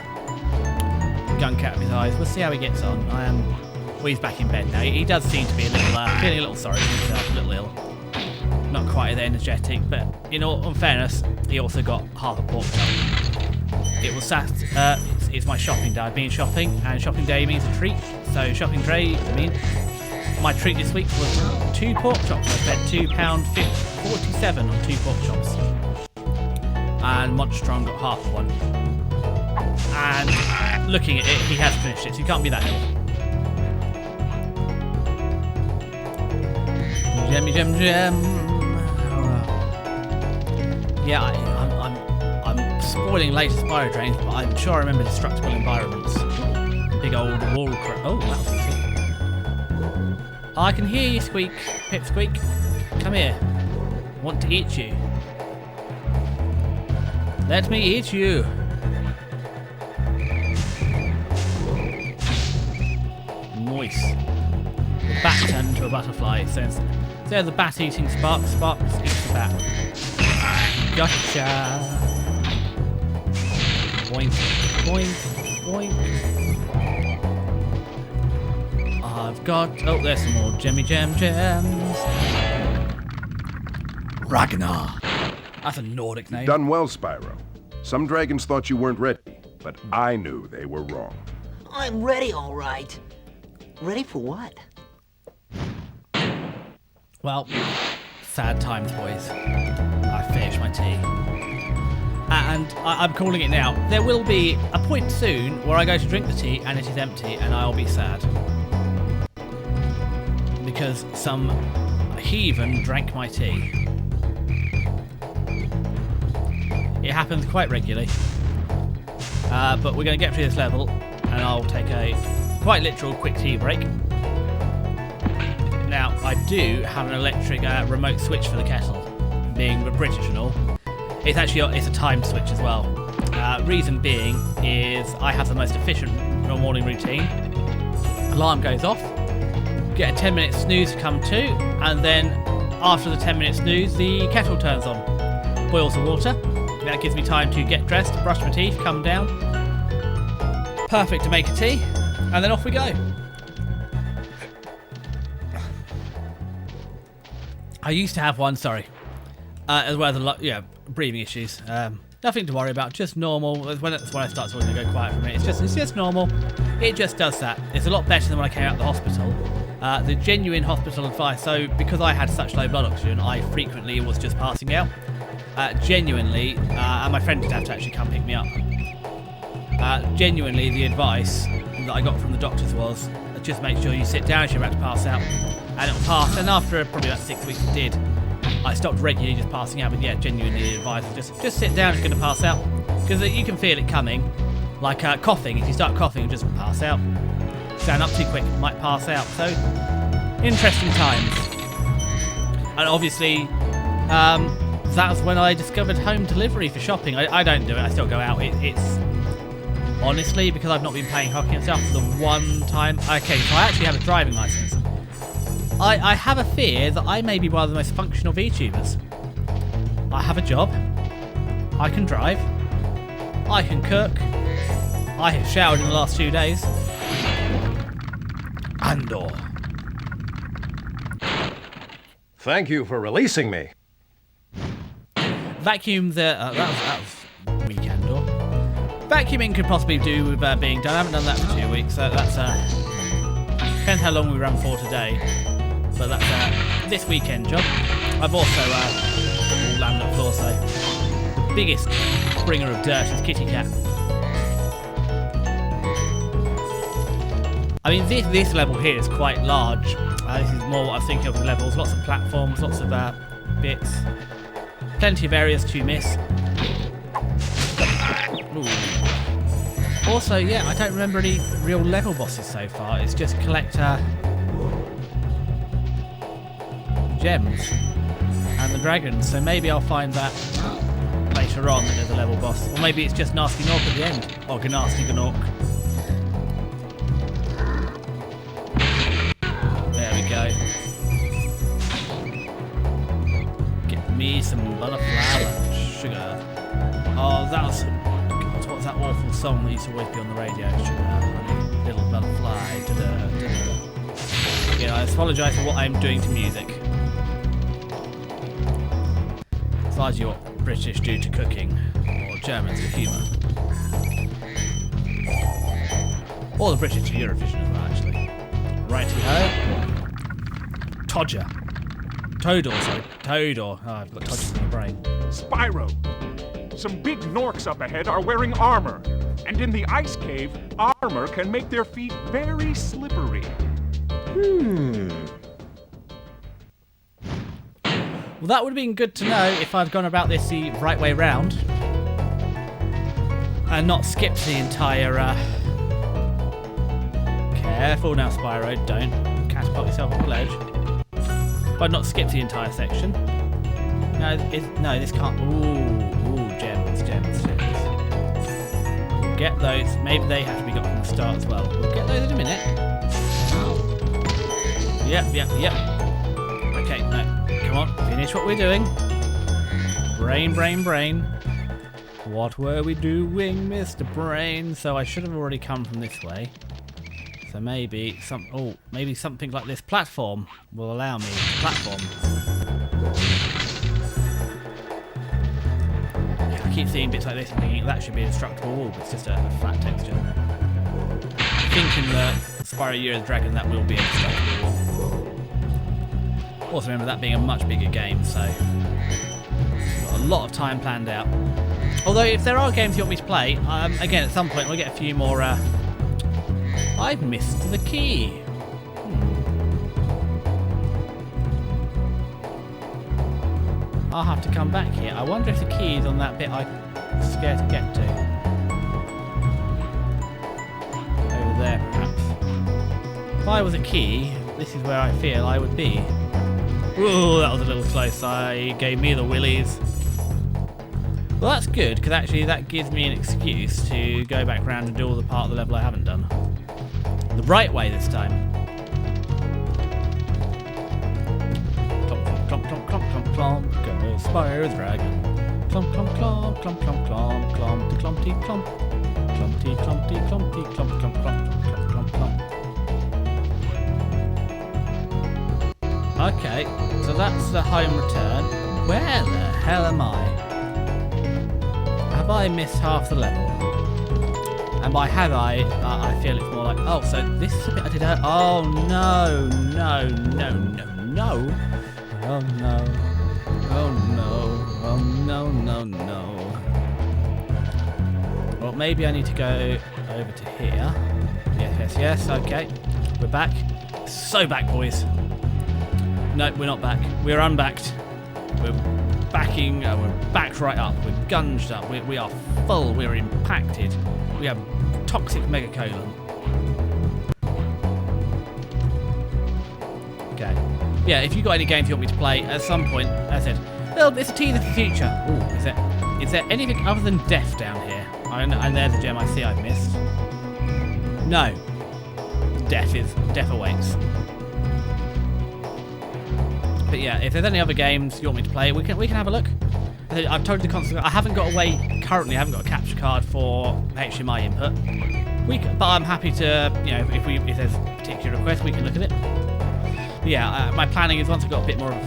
gunk out of his eyes. We'll see how he gets on. Well, he's back in bed now. He does seem to be a little, feeling a little sorry for himself, a little ill. Not quite as energetic, but in all fairness, he also got half a pork chop. It was it's my shopping day. I've been shopping, and shopping day means a treat. So shopping day, my treat this week was 2 pork chops. I spent £2.47 on 2 pork chops. and Monstrong got half one. And looking at it, he has finished it, so he can't be that ill. Gem. Yeah, I'm spoiling later Spyro drains, but I'm sure I remember destructible environments. Big old wall Oh, that was easy. I can hear you squeak, Pipsqueak. Come here. Want to eat you. Let me eat you. Nice. The bat turned into a butterfly. So there's the bat eating Sparks. Sparks eats the bat. Gotcha. Boink, boink, boink. I've got... Oh, there's some more gems. Ragnar. That's a Nordic name. Done well, Spyro. Some dragons thought you weren't ready, but I knew they were wrong. I'm ready, all right. Ready for what? Well, sad times, boys. I finished my tea. And I'm calling it now. There will be a point soon where I go to drink the tea and it is empty and I'll be sad. Because some heathen drank my tea. It happens quite regularly. But we're going to get through this level and I'll take a quite literal quick tea break. Now, I do have an electric remote switch for the kettle, being British and all. It's a time switch as well. Reason being is I have the most efficient morning routine. Alarm goes off, get a 10-minute snooze to come to, and then after the 10-minute snooze, the kettle turns on. Boils the water. That gives me time to get dressed, brush my teeth, come down. Perfect to make a tea, and then off we go. I used to have one, as well as breathing issues. Nothing to worry about, just normal. That's when I start to go quiet from it. It's just normal. It just does that. It's a lot better than when I came out of the hospital. The genuine hospital advice. So because I had such low blood oxygen, I frequently was just passing out. Genuinely, and my friend did have to actually come pick me up. Genuinely, the advice that I got from the doctors was just make sure you sit down if you're about to pass out, and it'll pass. And after probably about 6 weeks, it did. I stopped regularly just passing out, but yeah, genuinely the advice was just sit down if you're going to pass out, because you can feel it coming. Like coughing, if you start coughing, just pass out. Stand up too quick, might pass out. So interesting times. And obviously, that's when I discovered home delivery for shopping. I don't do it, I still go out. It's honestly because I've not been playing hockey and stuff for the one time. Okay, so I actually have a driving license. I have a fear that I may be one of the most functional VTubers. I have a job. I can drive. I can cook. I have showered in the last 2 days. Andor. Thank you for releasing me. Vacuum the... that was weekend, or... Vacuuming could possibly do with being done. I haven't done that for 2 weeks, so that's... depends how long we run for today. But that's this weekend job. I've also... all laminate floor, so... The biggest bringer of dirt is Kitty Cat. I mean, this level here is quite large. This is more what I was thinking of the levels. Lots of platforms, lots of bits. Plenty of areas to miss. Ooh. Also, yeah, I don't remember any real level bosses so far. It's just collect gems and the dragons. So maybe I'll find that later on that there's a level boss. Or maybe it's just Nasty Gnork at the end. Or Gnasty Gnork. There we go. Get me some butterflower sugar. Oh, that was... God, what's that awful song that used to always be on the radio? Sugar, honey, little butterfly. You know, I apologise for what I'm doing to music. It's largely what British do to cooking, or Germans to humour. Or the British to Eurovision as well, actually. Righty-ho. Todger. Todor, sorry. Todor. Oh, I've got Todgers in my brain. Spyro! Some big Norks up ahead are wearing armor. And in the ice cave, armor can make their feet very slippery. Well, that would have been good to know if I'd gone about this the right way round. And not skipped the entire, Careful now, Spyro, don't catapult yourself off the ledge. But not skip the entire section. No, this can't. Ooh, gems. We'll get those. Maybe they have to be got from the start as well. We'll get those in a minute. Yep. Okay, no. Come on, finish what we're doing. Brain. What were we doing, Mr. Brain? So I should have already come from this way. So maybe something like this platform will allow me to platform. I keep seeing bits like this and thinking that should be a destructible wall, but it's just a flat texture. I think in the Spyro Year of the Dragon that will be a destructible wall. Also remember that being a much bigger game, so got a lot of time planned out. Although if there are games you want me to play, again at some point we'll get a few more. I've missed the key. I'll have to come back here. I wonder if the key is on that bit I'm scared to get to. Over there, perhaps. If I was a key, this is where I feel I would be. Ooh, that was a little close. I gave me the willies. Well, that's good, because actually that gives me an excuse to go back around and do all the part of the level I haven't done. The right way this time. Clomp, clomp, clomp, clomp, clomp, clomp, go Spyro the Dragon. Clomp, clomp, clomp, clomp, clomp, clomp, clompty, clompty, clomp. Clompty, clompty, clompty, clomp, clomp, clomp, clomp, clomp, clomp. Okay, so that's the home return. Where the hell am I? Have I missed half the level? And by have I feel it's more like, oh, so this is a bit I did. Oh no. Well, maybe I need to go over to here. Yes. Okay, we're back. So back, boys. No, we're not back. We're unbacked. We're backing. We're backed right up. We're gunged up. We are full. We're impacted. We have toxic megacolon. Okay. Yeah, if you've got any games you want me to play at some point, as I said, well, it's a teaser for the future. Ooh, is there anything other than death down here? And there's a gem I see I've missed. No. Death awaits. But yeah, if there's any other games you want me to play, we can have a look. I've told you the console. I haven't got currently I haven't got a capture card for HDMI input. But I'm happy to, if there's a particular request, we can look at it. But yeah, my planning is once I've got a bit more of,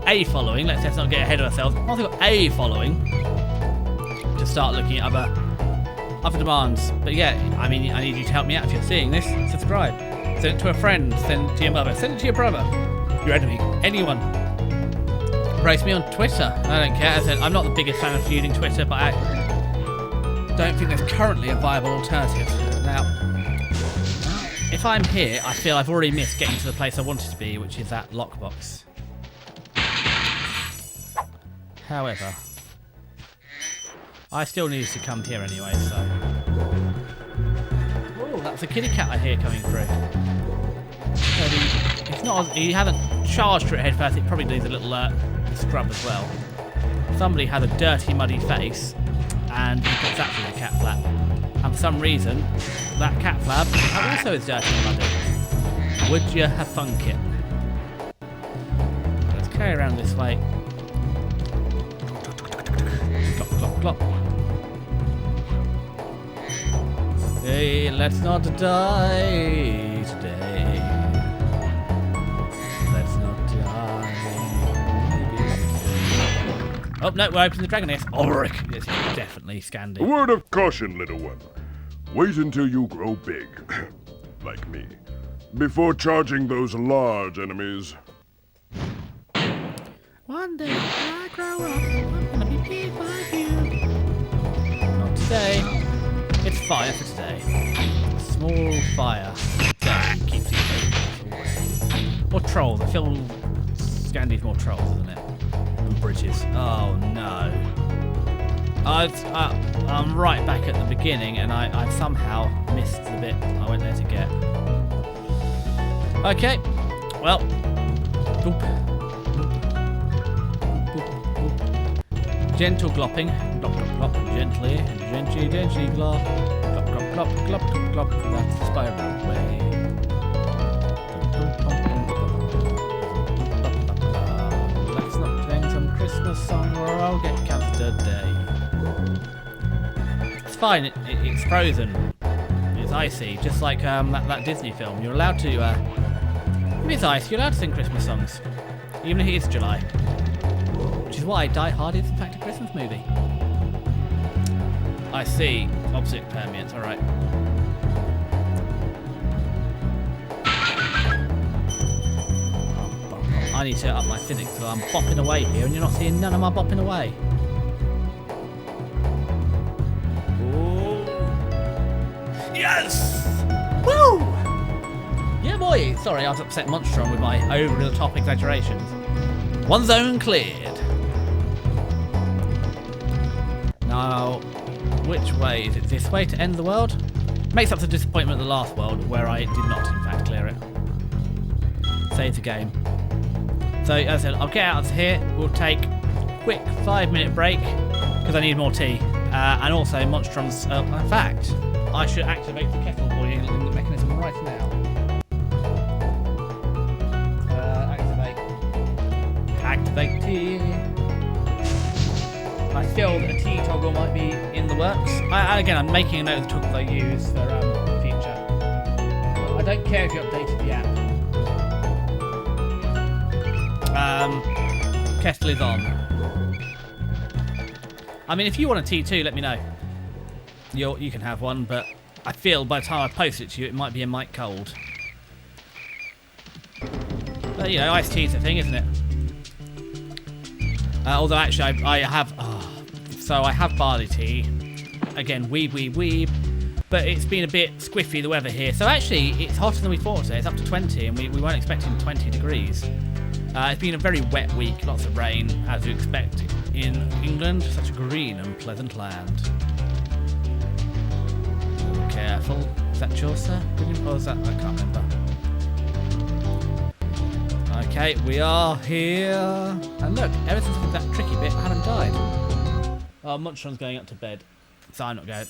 a following. Let's not get ahead of ourselves. Once I've got a following, to start looking at other demands. But yeah, I mean, I need you to help me out. If you're seeing this, subscribe. Send it to a friend. Send it to your mother. Send it to your brother. Your enemy. Anyone. Race me on Twitter. I don't care. As I said, I'm not the biggest fan of using Twitter, but I don't think there's currently a viable alternative. Now, if I'm here, I feel I've already missed getting to the place I wanted to be, which is that lockbox. However, I still needed to come here anyway, so... Oh, that's a kitty cat I hear coming through. He hasn't charged for it head first, it probably needs a little scrub as well. Somebody has a dirty, muddy face, and he puts that through the cat flap. And for some reason, that cat flap also is dirty and muddy. Would you have thunk it? Let's carry around this way. Clop, clop, clop. Hey, let's not die today. Let's not die. Oh, no, we're opening the dragon nest. Ulrich. Yes, he's definitely A standing. word of caution, little one. Wait until you grow big, like me, before charging those large enemies. One day when I grow up, I'm gonna be Not today. It's fire for today. Small fire. Day keeps you away. Or trolls. I feel Scandinav's more trolls, isn't it? And bridges. Oh no. I'm right back at the beginning, and I somehow missed the bit I went there to get. Okay. Well. Boop. Gentle glopping. Glop, glop, glop. Gently. Gently, gently glop. Glop, glop, glop, glop, glop, glop. That's the Spyro way. Let's not sing some Christmas song or I'll get cancelled today. It's fine. It's frozen. It's icy. Just like that Disney film. You're allowed to... if it's ice, you're allowed to sing Christmas songs. Even if it is July. Which is why Die Hard is in fact a Christmas movie. I see. Opposite permeates, alright. I need to up my physics, so I'm bopping away here and you're not seeing none of my bopping away. Ooh. Yes! Woo! Yeah boy! Sorry, I was upset Monstron with my over-the-top exaggerations. One zone cleared. Now, which way? Is it this way to end the world? Makes up the disappointment of the last world, where I did not, in fact, clear it. Save the game. So, as I said, I'll get out of here. We'll take a quick 5-minute break, because I need more tea. And also, Monstron's... in fact, I should activate the kettle boiling mechanism right now. Activate tea. I feel that a tea toggle might be in the works. Again, I'm making a note of the toggles I use for the future. I don't care if you updated the app. Kettle is on. I mean, if you want a tea too, let me know. You can have one, but I feel by the time I post it to you, it might be a mite cold. But you know, iced tea's a thing, isn't it? Although actually I have... so I have barley tea. Again, weeb. But it's been a bit squiffy, the weather here. So actually, it's hotter than we thought today. It's up to 20, and we weren't expecting 20 degrees. It's been a very wet week. Lots of rain, as you expect in England. Such a green and pleasant land. Careful. Is that Chaucer? Or is that... I can't remember. Okay, we are here. And look, ever since I did that tricky bit, I haven't died. Oh, Munchron's going up to bed. So I'm not going.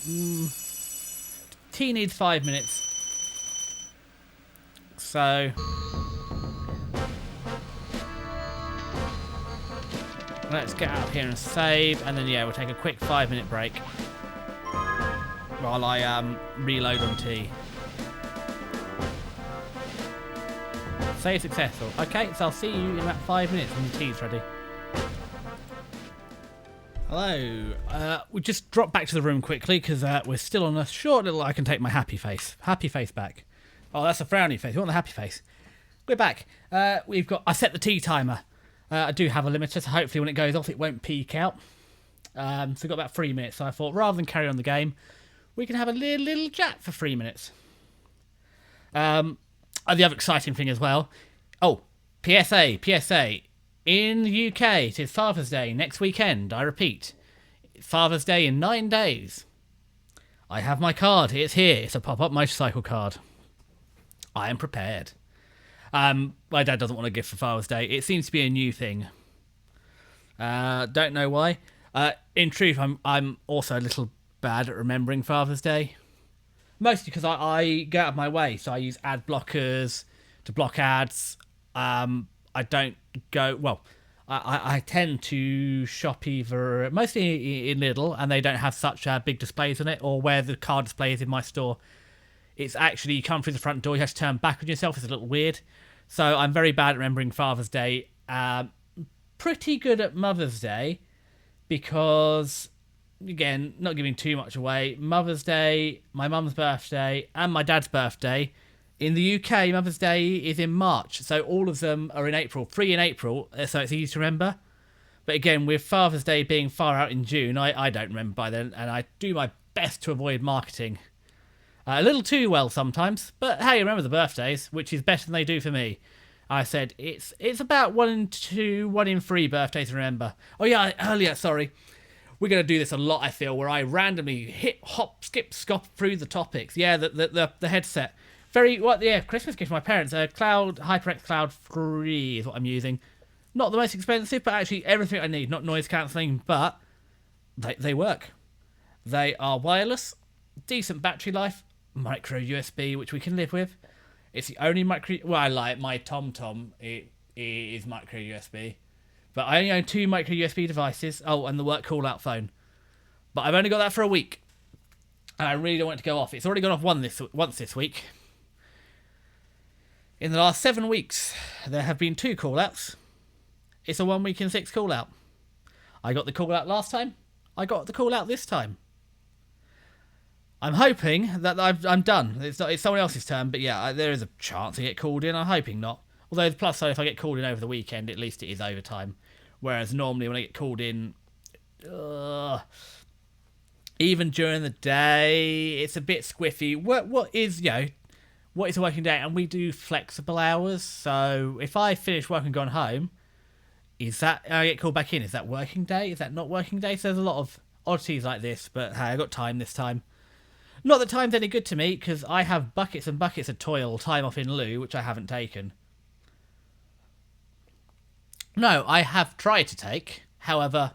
Tea needs 5 minutes. So... let's get out of here and save. And then, yeah, we'll take a quick 5-minute break. While I reload on tea. Save successful. Okay, so I'll see you in about 5 minutes when the tea's ready. Hello. We just dropped back to the room quickly because we're still on a short little... I can take my happy face back. Oh, that's a frowny face. You want the happy face? We're back. We've got... I set the tea timer. I do have a limiter, so hopefully when it goes off it won't peak out. So we've got about 3 minutes. So I thought rather than carry on the game, we can have a little chat for 3 minutes. The other exciting thing as well. Oh, PSA. In the UK, it is Father's Day next weekend. I repeat, it's Father's Day in 9 days. I have my card. It's here. It's a pop-up motorcycle card. I am prepared. My dad doesn't want a gift for Father's Day. It seems to be a new thing. Don't know why. In truth, I'm also a little bad at remembering Father's Day. Mostly because I go out of my way, so I use ad blockers to block ads. I don't go... Well, I tend to shop either... Mostly in Lidl, and they don't have such big displays on it, or where the car display is in my store. It's actually, you come through the front door, you have to turn back on yourself. It's a little weird. So I'm very bad at remembering Father's Day. Pretty good at Mother's Day, because... Again, not giving too much away. Mother's Day, my mum's birthday, and my dad's birthday. In the UK, Mother's Day is in March, so all of them are in April. 3 in April, so it's easy to remember. But again, with Father's Day being far out in June, I don't remember by then, and I do my best to avoid marketing. A little too well sometimes, but hey, remember the birthdays, which is better than they do for me. I said it's about 1 in 2, 1 in 3 birthdays, remember. Oh yeah, earlier, sorry. We're going to do this a lot, I feel, where I randomly hit, hop, skip, scop through the topics. Yeah, the headset. Christmas gift for my parents. Cloud, HyperX Cloud 3 is what I'm using. Not the most expensive, but actually everything I need. Not noise cancelling, but they work. They are wireless, decent battery life, micro USB, which we can live with. It's the only micro... Well, I like my TomTom. It is micro USB. But I only own 2 micro USB devices. Oh, and the work call-out phone. But I've only got that for a week. And I really don't want it to go off. It's already gone off once this week. In the last 7 weeks, there have been 2 call-outs. It's a 1 week in 6 call-out. I got the call-out last time. I got the call-out this time. I'm hoping that I'm done. It's someone else's turn, but yeah, there is a chance I get called in. I'm hoping not. Although the plus side, if I get called in over the weekend, at least it is overtime. Whereas normally when I get called in, even during the day, it's a bit squiffy. What is a working day? And we do flexible hours. So if I finish work and gone home, I get called back in? Is that working day? Is that not working day? So there's a lot of oddities like this. But hey, I got time this time. Not that time's any good to me, because I have buckets and buckets of toil, time off in lieu, which I haven't taken. No, I have tried to take. However,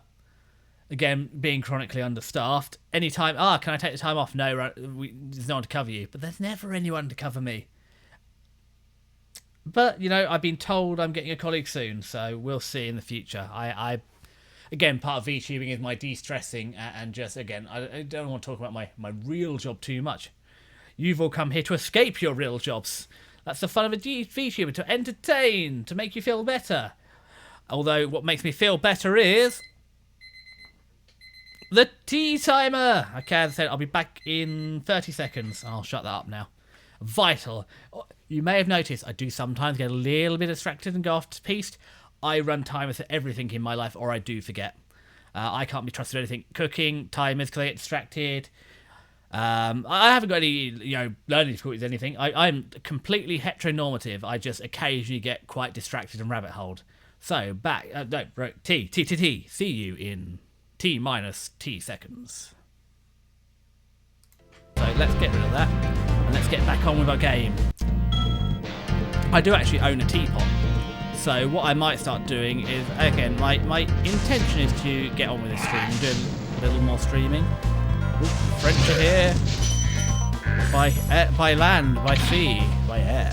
again, being chronically understaffed, any time, can I take the time off? No, there's no one to cover you. But there's never anyone to cover me. But, I've been told I'm getting a colleague soon, so we'll see in the future. Again, part of VTubing is my de-stressing, and just, again, I don't want to talk about my real job too much. You've all come here to escape your real jobs. That's the fun of a VTuber, to entertain, to make you feel better. Although, what makes me feel better is the tea timer. Okay, as I said, I'll be back in 30 seconds. I'll shut that up now. Vital. You may have noticed I do sometimes get a little bit distracted and go off to piste. I run timers for everything in my life, or I do forget. I can't be trusted with anything. Cooking, timers, because I get distracted. I haven't got any, learning difficulties or anything. I'm completely heteronormative. I just occasionally get quite distracted and rabbit holed. So, back, T. See you in T minus T seconds. So, let's get rid of that. And let's get back on with our game. I do actually own a teapot. So what I might start doing is, again, my intention is to get on with this stream and do a little more streaming. Ooh, French are here. By land, by sea, by air.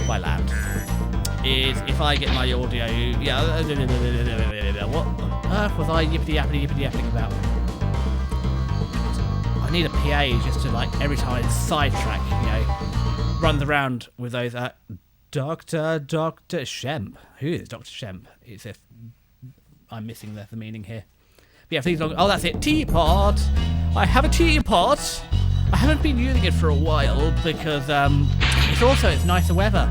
By land. Is if I get my audio... Yeah, what on earth was I yippity-yappity about? I need a PA just to, every time I sidetrack, runs around with those... Dr. Shemp. Who is Dr. Shemp? It's if I'm missing the meaning here. But yeah, please long. Oh, that's it. Teapot. I have a teapot. I haven't been using it for a while because it's nicer weather.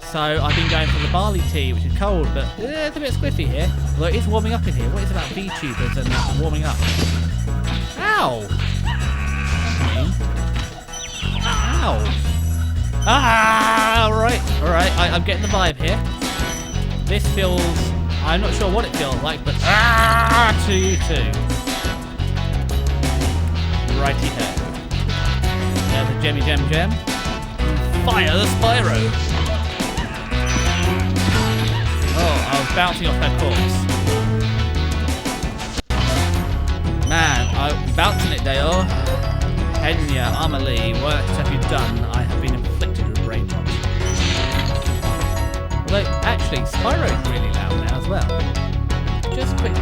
So I've been going for the barley tea, which is cold, but it's a bit squiffy here. Although it is warming up in here. What is it about VTubers and warming up? Ow. Ow. Alright, I'm getting the vibe here. This feels... I'm not sure what it feels like, but to you too. Righty-ho. There's a Jemmy Gem. Fire the Spyro! Oh, I was bouncing off her corpse. Man, I'm bouncing it, Dale. Kenya, Amelie, what have you done? I have been inflicted with brain rot. Although, actually, Spyro's really loud now as well. Just quick,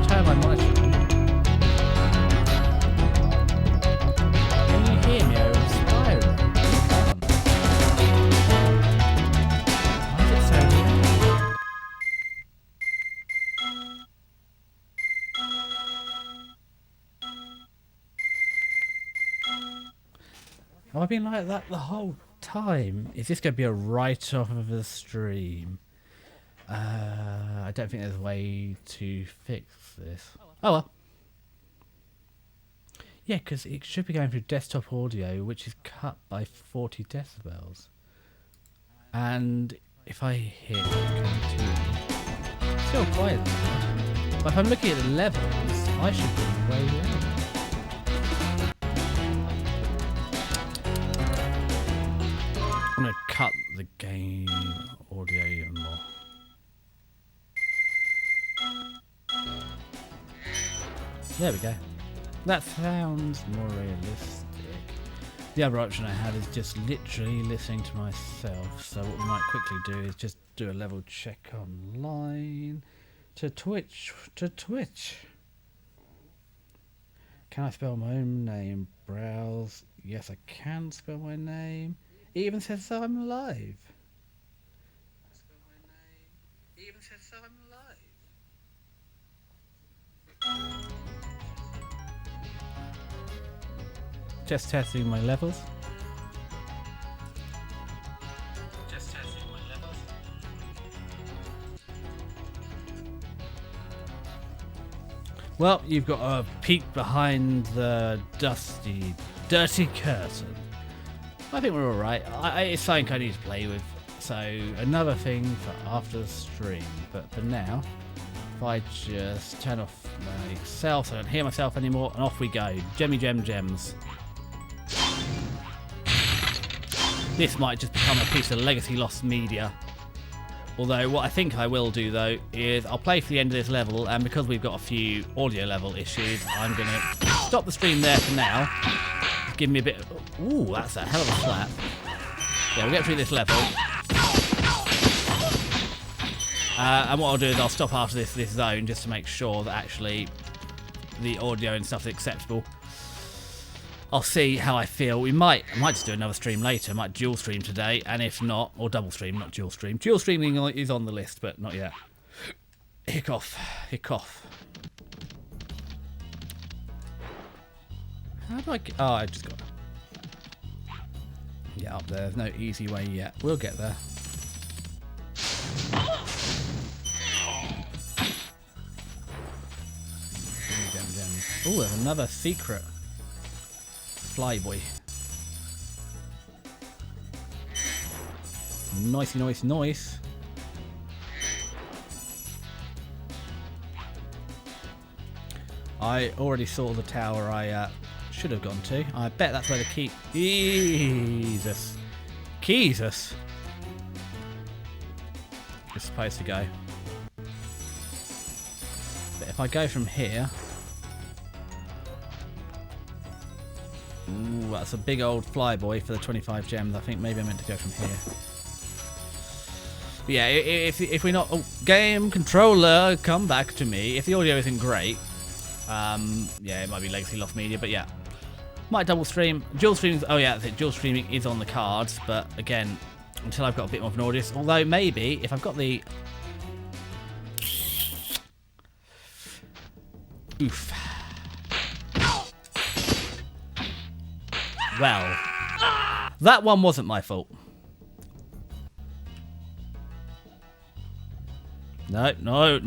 turn my monitor on. Can you hear me over Spyro? Why is it so loud? Have I been like that the whole time? Is this going to be a write-off of the stream? I don't think there's a way to fix this. Oh well. Yeah, because it should be going through desktop audio, which is cut by 40 decibels. And if I hit continue, it's still quite loud. But if I'm looking at the levels, I should be way lower. I'm going to cut the game audio even more. There we go. That sounds more realistic. The other option I had is just literally listening to myself. So what we might quickly do is just do a level check online. To Twitch. Can I spell my own name? Browse. Yes, I can spell my name. It even says so I'm live. Just testing my levels. Well, you've got a peek behind the dirty curtain. I think we're alright. It's something I need to play with. So, another thing for after the stream. But for now, if I just turn off myself so I don't hear myself anymore, and off we go. Gems. This might just become a piece of legacy lost media. Although what I think I will do though is I'll play for the end of this level, and because we've got a few audio level issues, I'm going to stop the stream there for now. Just give me a bit of... Ooh, that's a hell of a slap. Yeah, we'll get through this level. And what I'll do is I'll stop after this zone just to make sure that actually the audio and stuff is acceptable. I'll see how I feel. I might just do another stream later. I might dual stream today, and if not, or double stream, not dual stream. Dual streaming is on the list, but not yet. Hick off. How do I get... Oh, I just got... Yeah, up there. There's no easy way yet. We'll get there. Oh, there's another secret. Flyboy. Nice. I already saw the tower I should have gone to. I bet that's where the key... Jesus. Is supposed to go. But if I go from here... Ooh, that's a big old flyboy for the 25 gems. I think maybe I meant to go from here. But yeah, if we're not... Oh, game controller, come back to me. If the audio isn't great, yeah, it might be legacy lost media, but yeah. Might double stream. Dual streaming... Oh yeah, that's it. Dual streaming is on the cards, but again, until I've got a bit more of an audience. Although maybe, if I've got the... Oof. Well, that one wasn't my fault. No, not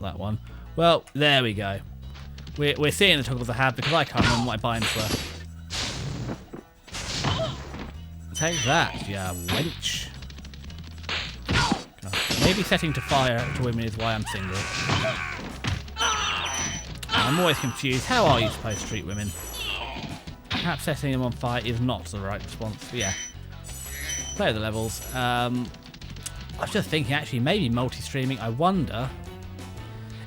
that one. Well, there we go. We're seeing the toggles I have because I can't remember what my binds were. Take that, ya wench. God, maybe setting to fire to women is why I'm single. I'm always confused. How are you supposed to treat women? Perhaps setting them on fire is not the right response. But yeah, play the levels. I was just thinking, actually, maybe multi-streaming. I wonder.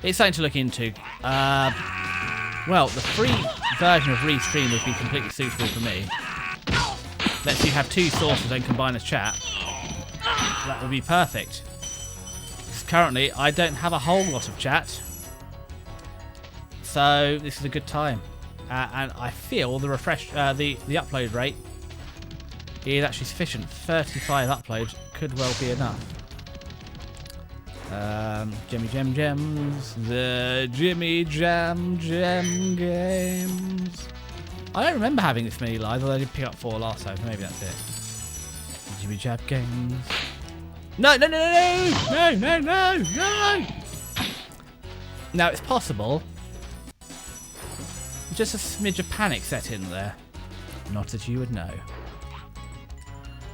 It's something to look into. Well, the free version of Restream would be completely suitable for me. Lets you have two sources and combine as chat. That would be perfect. Because currently, I don't have a whole lot of chat. So this is a good time. And I feel the refresh, the upload rate is actually sufficient. 35 uploads could well be enough. Gems, the Jimmy Jam games. I don't remember having this many lives, although I did pick up 4 last time, so maybe that's it. Jimmy Jam games. No, no, no, no, no, no, no, no. Now, it's possible. Just a smidge of panic set in there. Not that you would know.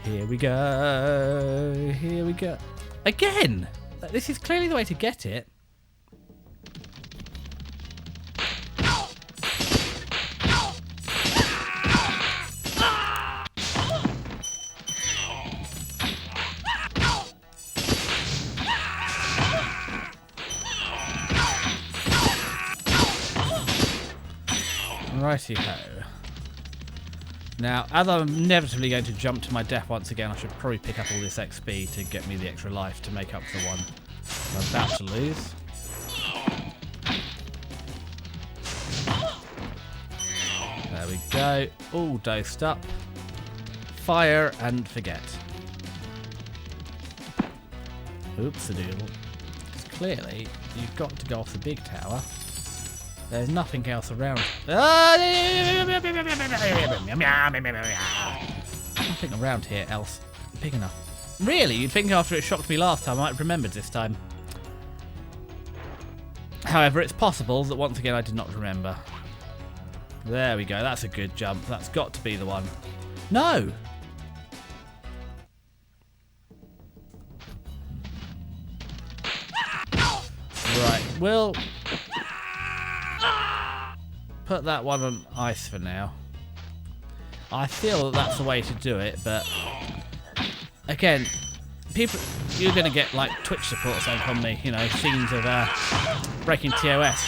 Here we go. Here we go. Again! This is clearly the way to get it. Righty-ho. Now, as I'm inevitably going to jump to my death once again, I should probably pick up all this XP to get me the extra life to make up for the one I'm about to lose. There we go. All dosed up. Fire and forget. Oops-a-doodle. Clearly, you've got to go off the big tower. There's nothing else around. Nothing around here else big enough. Really? You'd think after it shocked me last time, I might have remembered this time. However, it's possible that once again I did not remember. There we go. That's a good jump. That's got to be the one. No! Right. Well... put that one on ice for now. I feel that that's the way to do it, but again, people, you're going to get like Twitch support or something from me, you know, scenes of breaking TOS,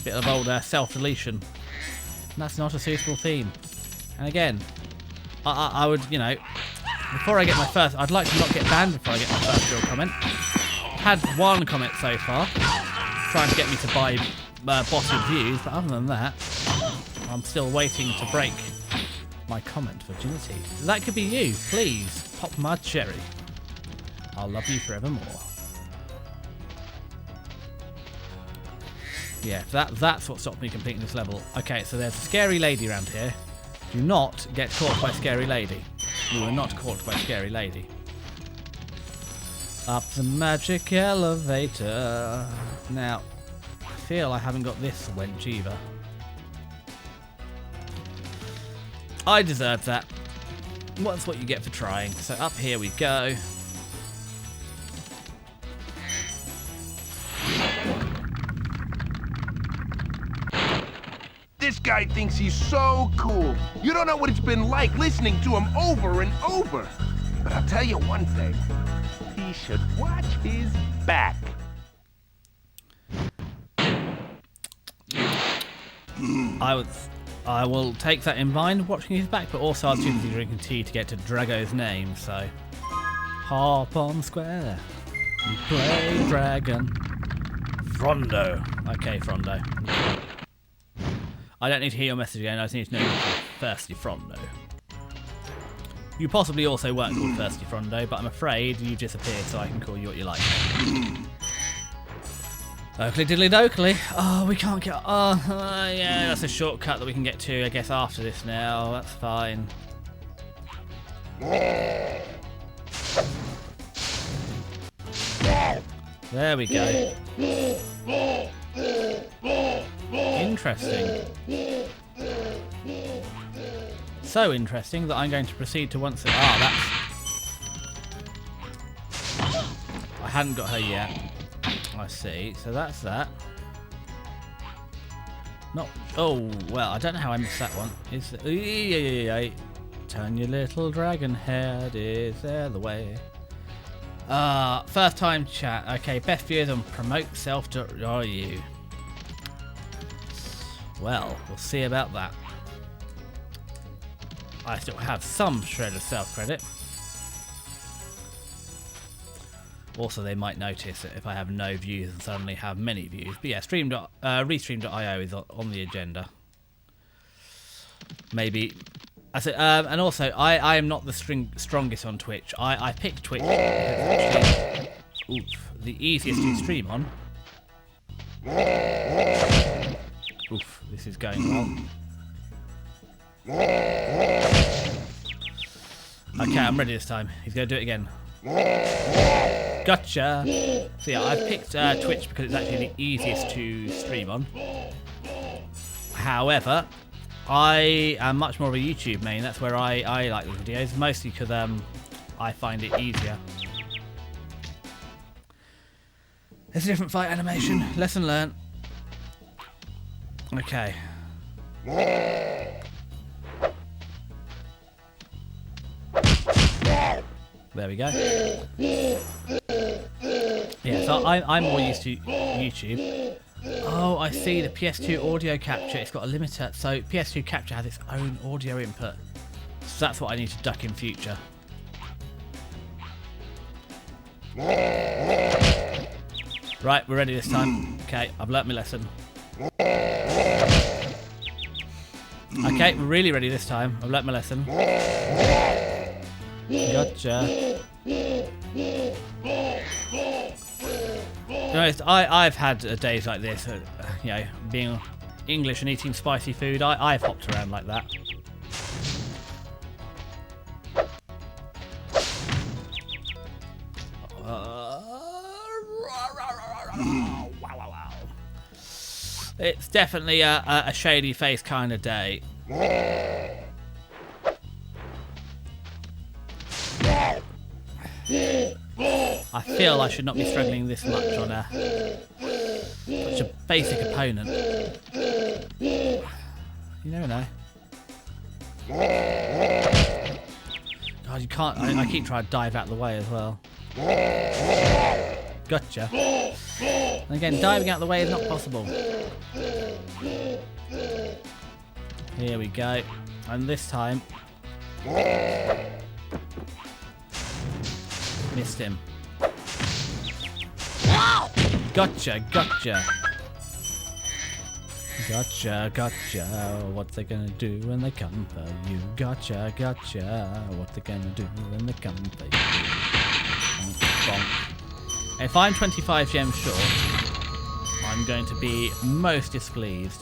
bit of old self-deletion, and that's not a suitable theme. And again, I would, you know, before I get my first, I'd like to not get banned before I get my first real comment. I've had one comment so far, trying to get me to buy botted views, but other than that, I'm still waiting to break my comment virginity. That could be you. Please pop my cherry. I'll love you forevermore. Yeah, that's what stopped me completing this level. Okay, so there's a scary lady around here. Do not get caught by scary lady. You were not caught by scary lady. Up the magic elevator. Now, I feel I haven't got this wench either. I deserve that. What's what you get for trying. So up here we go. This guy thinks he's so cool. You don't know what it's been like listening to him over and over. But I'll tell you one thing. He should watch his back. I will take that in mind, watching his back, but also I'll too busy drinking tea to get to Drago's name, so... Hop on square, you play dragon. Frondo. Okay, Frondo. I don't need to hear your message again, I just need to know you're Thirsty Frondo. You possibly also weren't called Thirsty Frondo, but I'm afraid you disappeared, so I can call you what you like. Oakley diddly dokley. Oh, we can't get... Oh, yeah, that's a shortcut that we can get to, I guess, after this now. That's fine. There we go. Interesting. So interesting that I'm going to proceed to once... Ah, that's... I hadn't got her yet. I see. So that's that. Not... Oh, well, I don't know how I missed that one. Is turn your little dragon head, is there the way? First time chat. Okay, best viewers on promote self to... Are you? Well, we'll see about that. I still have some shred of self-credit. Also, they might notice that if I have no views and suddenly have many views. But yeah, Restream.io is on the agenda. Maybe. I said, and also, I am not the strongest on Twitch. I picked Twitch because it's actually the easiest to stream on. Oof, this is going wrong. Okay, I'm ready this time. He's going to do it again. Gotcha. So yeah, I've picked Twitch because it's actually the easiest to stream on. However, I am much more of a YouTube main. That's where I like the videos, mostly because I find it easier. It's a different fight animation. Lesson learned. Okay. There we go. Yeah, so I'm more used to YouTube. Oh, I see the PS2 audio capture. It's got a limiter. So PS2 capture has its own audio input. So that's what I need to duck in future. Right, we're ready this time. Okay, I've learnt my lesson. Okay, we're really ready this time. I've learnt my lesson. Gotcha. Honest, I've had days like this, you know, being English and eating spicy food. I've hopped around like that. It's definitely a shady face kind of day. I feel I should not be struggling this much on such a basic opponent. You never know. God, you can't. I keep trying to dive out of the way as well. Gotcha. And again, diving out of the way is not possible. Here we go. And this time... missed him. Gotcha, gotcha. Gotcha, gotcha. What's they gonna do when they come for you? Gotcha, gotcha. What they gonna do when they come for you? Bonk, bonk. If I'm 25 gems short, I'm going to be most displeased.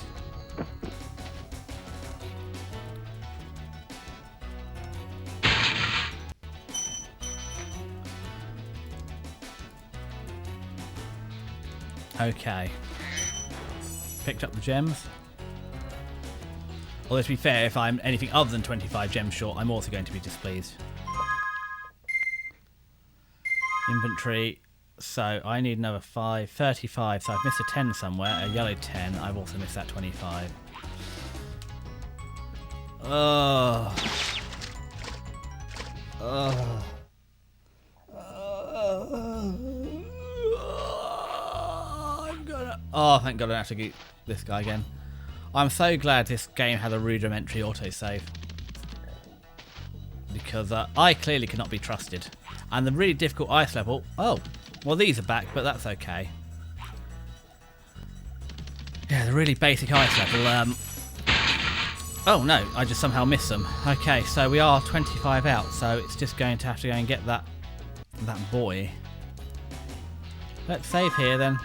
Okay. Picked up the gems. Although to be fair, if I'm anything other than 25 gems short, I'm also going to be displeased. Inventory. So I need another 35. So I've missed a 10 somewhere, a yellow 10. I've also missed that 25. Oh. Oh. Oh, thank God I don't have to get this guy again. I'm so glad this game had a rudimentary autosave. Because I clearly cannot be trusted. And the really difficult ice level... Oh, well these are back, but that's okay. Yeah, the really basic ice level... Oh no, I just somehow missed them. Okay, so we are 25 out, so it's just going to have to go and get that boy. Let's save here then.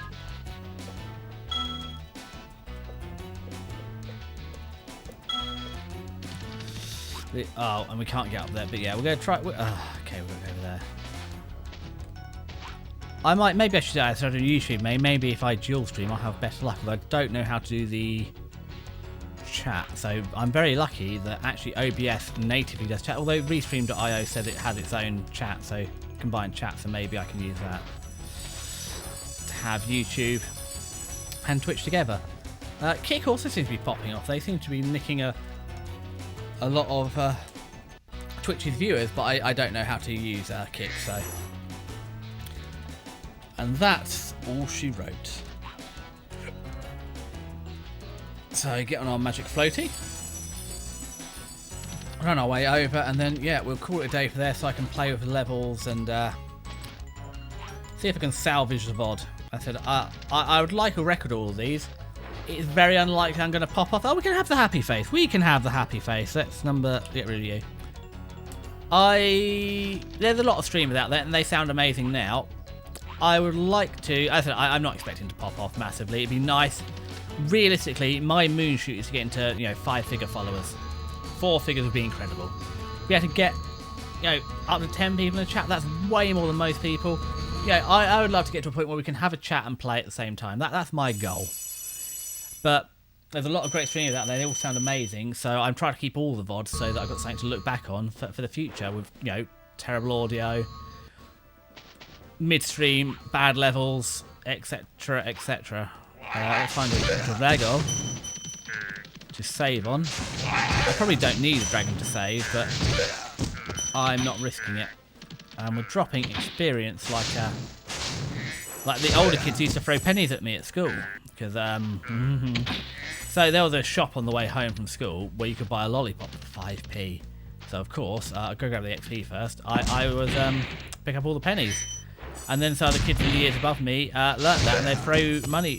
Oh, and we can't get up there, but yeah, we're going to try... okay, we're going to go over there. Maybe I should start on YouTube, maybe if I dual stream I'll have better luck, but I don't know how to do the chat, so I'm very lucky that actually OBS natively does chat, although Restream.io said it had its own chat, so combined chat, so maybe I can use that to have YouTube and Twitch together. Kick also seems to be popping off. They seem to be nicking a lot of Twitch's viewers, but I don't know how to use Kick, so... And that's all she wrote. So get on our magic floaty, run our way over, and then yeah, we'll call it a day for there so I can play with the levels and see if I can salvage the VOD. I said I would like a record of all of these. It's very unlikely I'm going to pop off. Oh, we can have the happy face. We can have the happy face. Let's get rid of you. There's a lot of streamers out there and they sound amazing now. I would like to... As I said, I'm not expecting to pop off massively. It'd be nice. Realistically, my moonshoot is to get into 5-figure followers. 4 figures would be incredible. We had to get up to 10 people in the chat. That's way more than most people. I would love to get to a point where we can have a chat and play at the same time. That's my goal. But there's a lot of great streamers out there. They all sound amazing. So I'm trying to keep all the VODs so that I've got something to look back on for the future with, terrible audio, midstream, bad levels, etc, etc. Let's find a dragon to save on. I probably don't need a dragon to save, but I'm not risking it. And we're dropping experience like the older kids used to throw pennies at me at school. Because so there was a shop on the way home from school where you could buy a lollipop for 5p. So of course, I'll go grab the XP first. I was pick up all the pennies. And then so the kids in the years above me learnt that, and they'd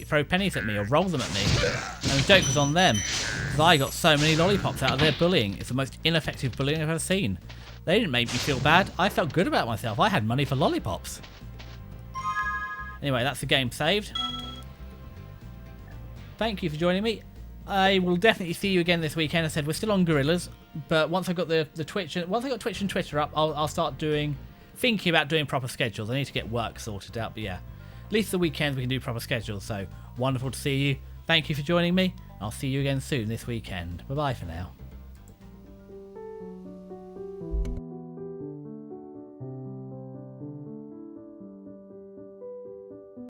throw pennies at me or roll them at me. And the joke was on them, because I got so many lollipops out of their bullying. It's the most ineffective bullying I've ever seen. They didn't make me feel bad. I felt good about myself. I had money for lollipops. Anyway, that's the game saved. Thank you for joining me. I will definitely see you again this weekend. I said we're still on Gorillas, but once I got the Twitch, once I got Twitch and Twitter up, I'll start thinking about doing proper schedules. I need to get work sorted out, but yeah, at least the weekends we can do proper schedules. So wonderful to see you. Thank you for joining me. I'll see you again soon this weekend. Bye bye for now.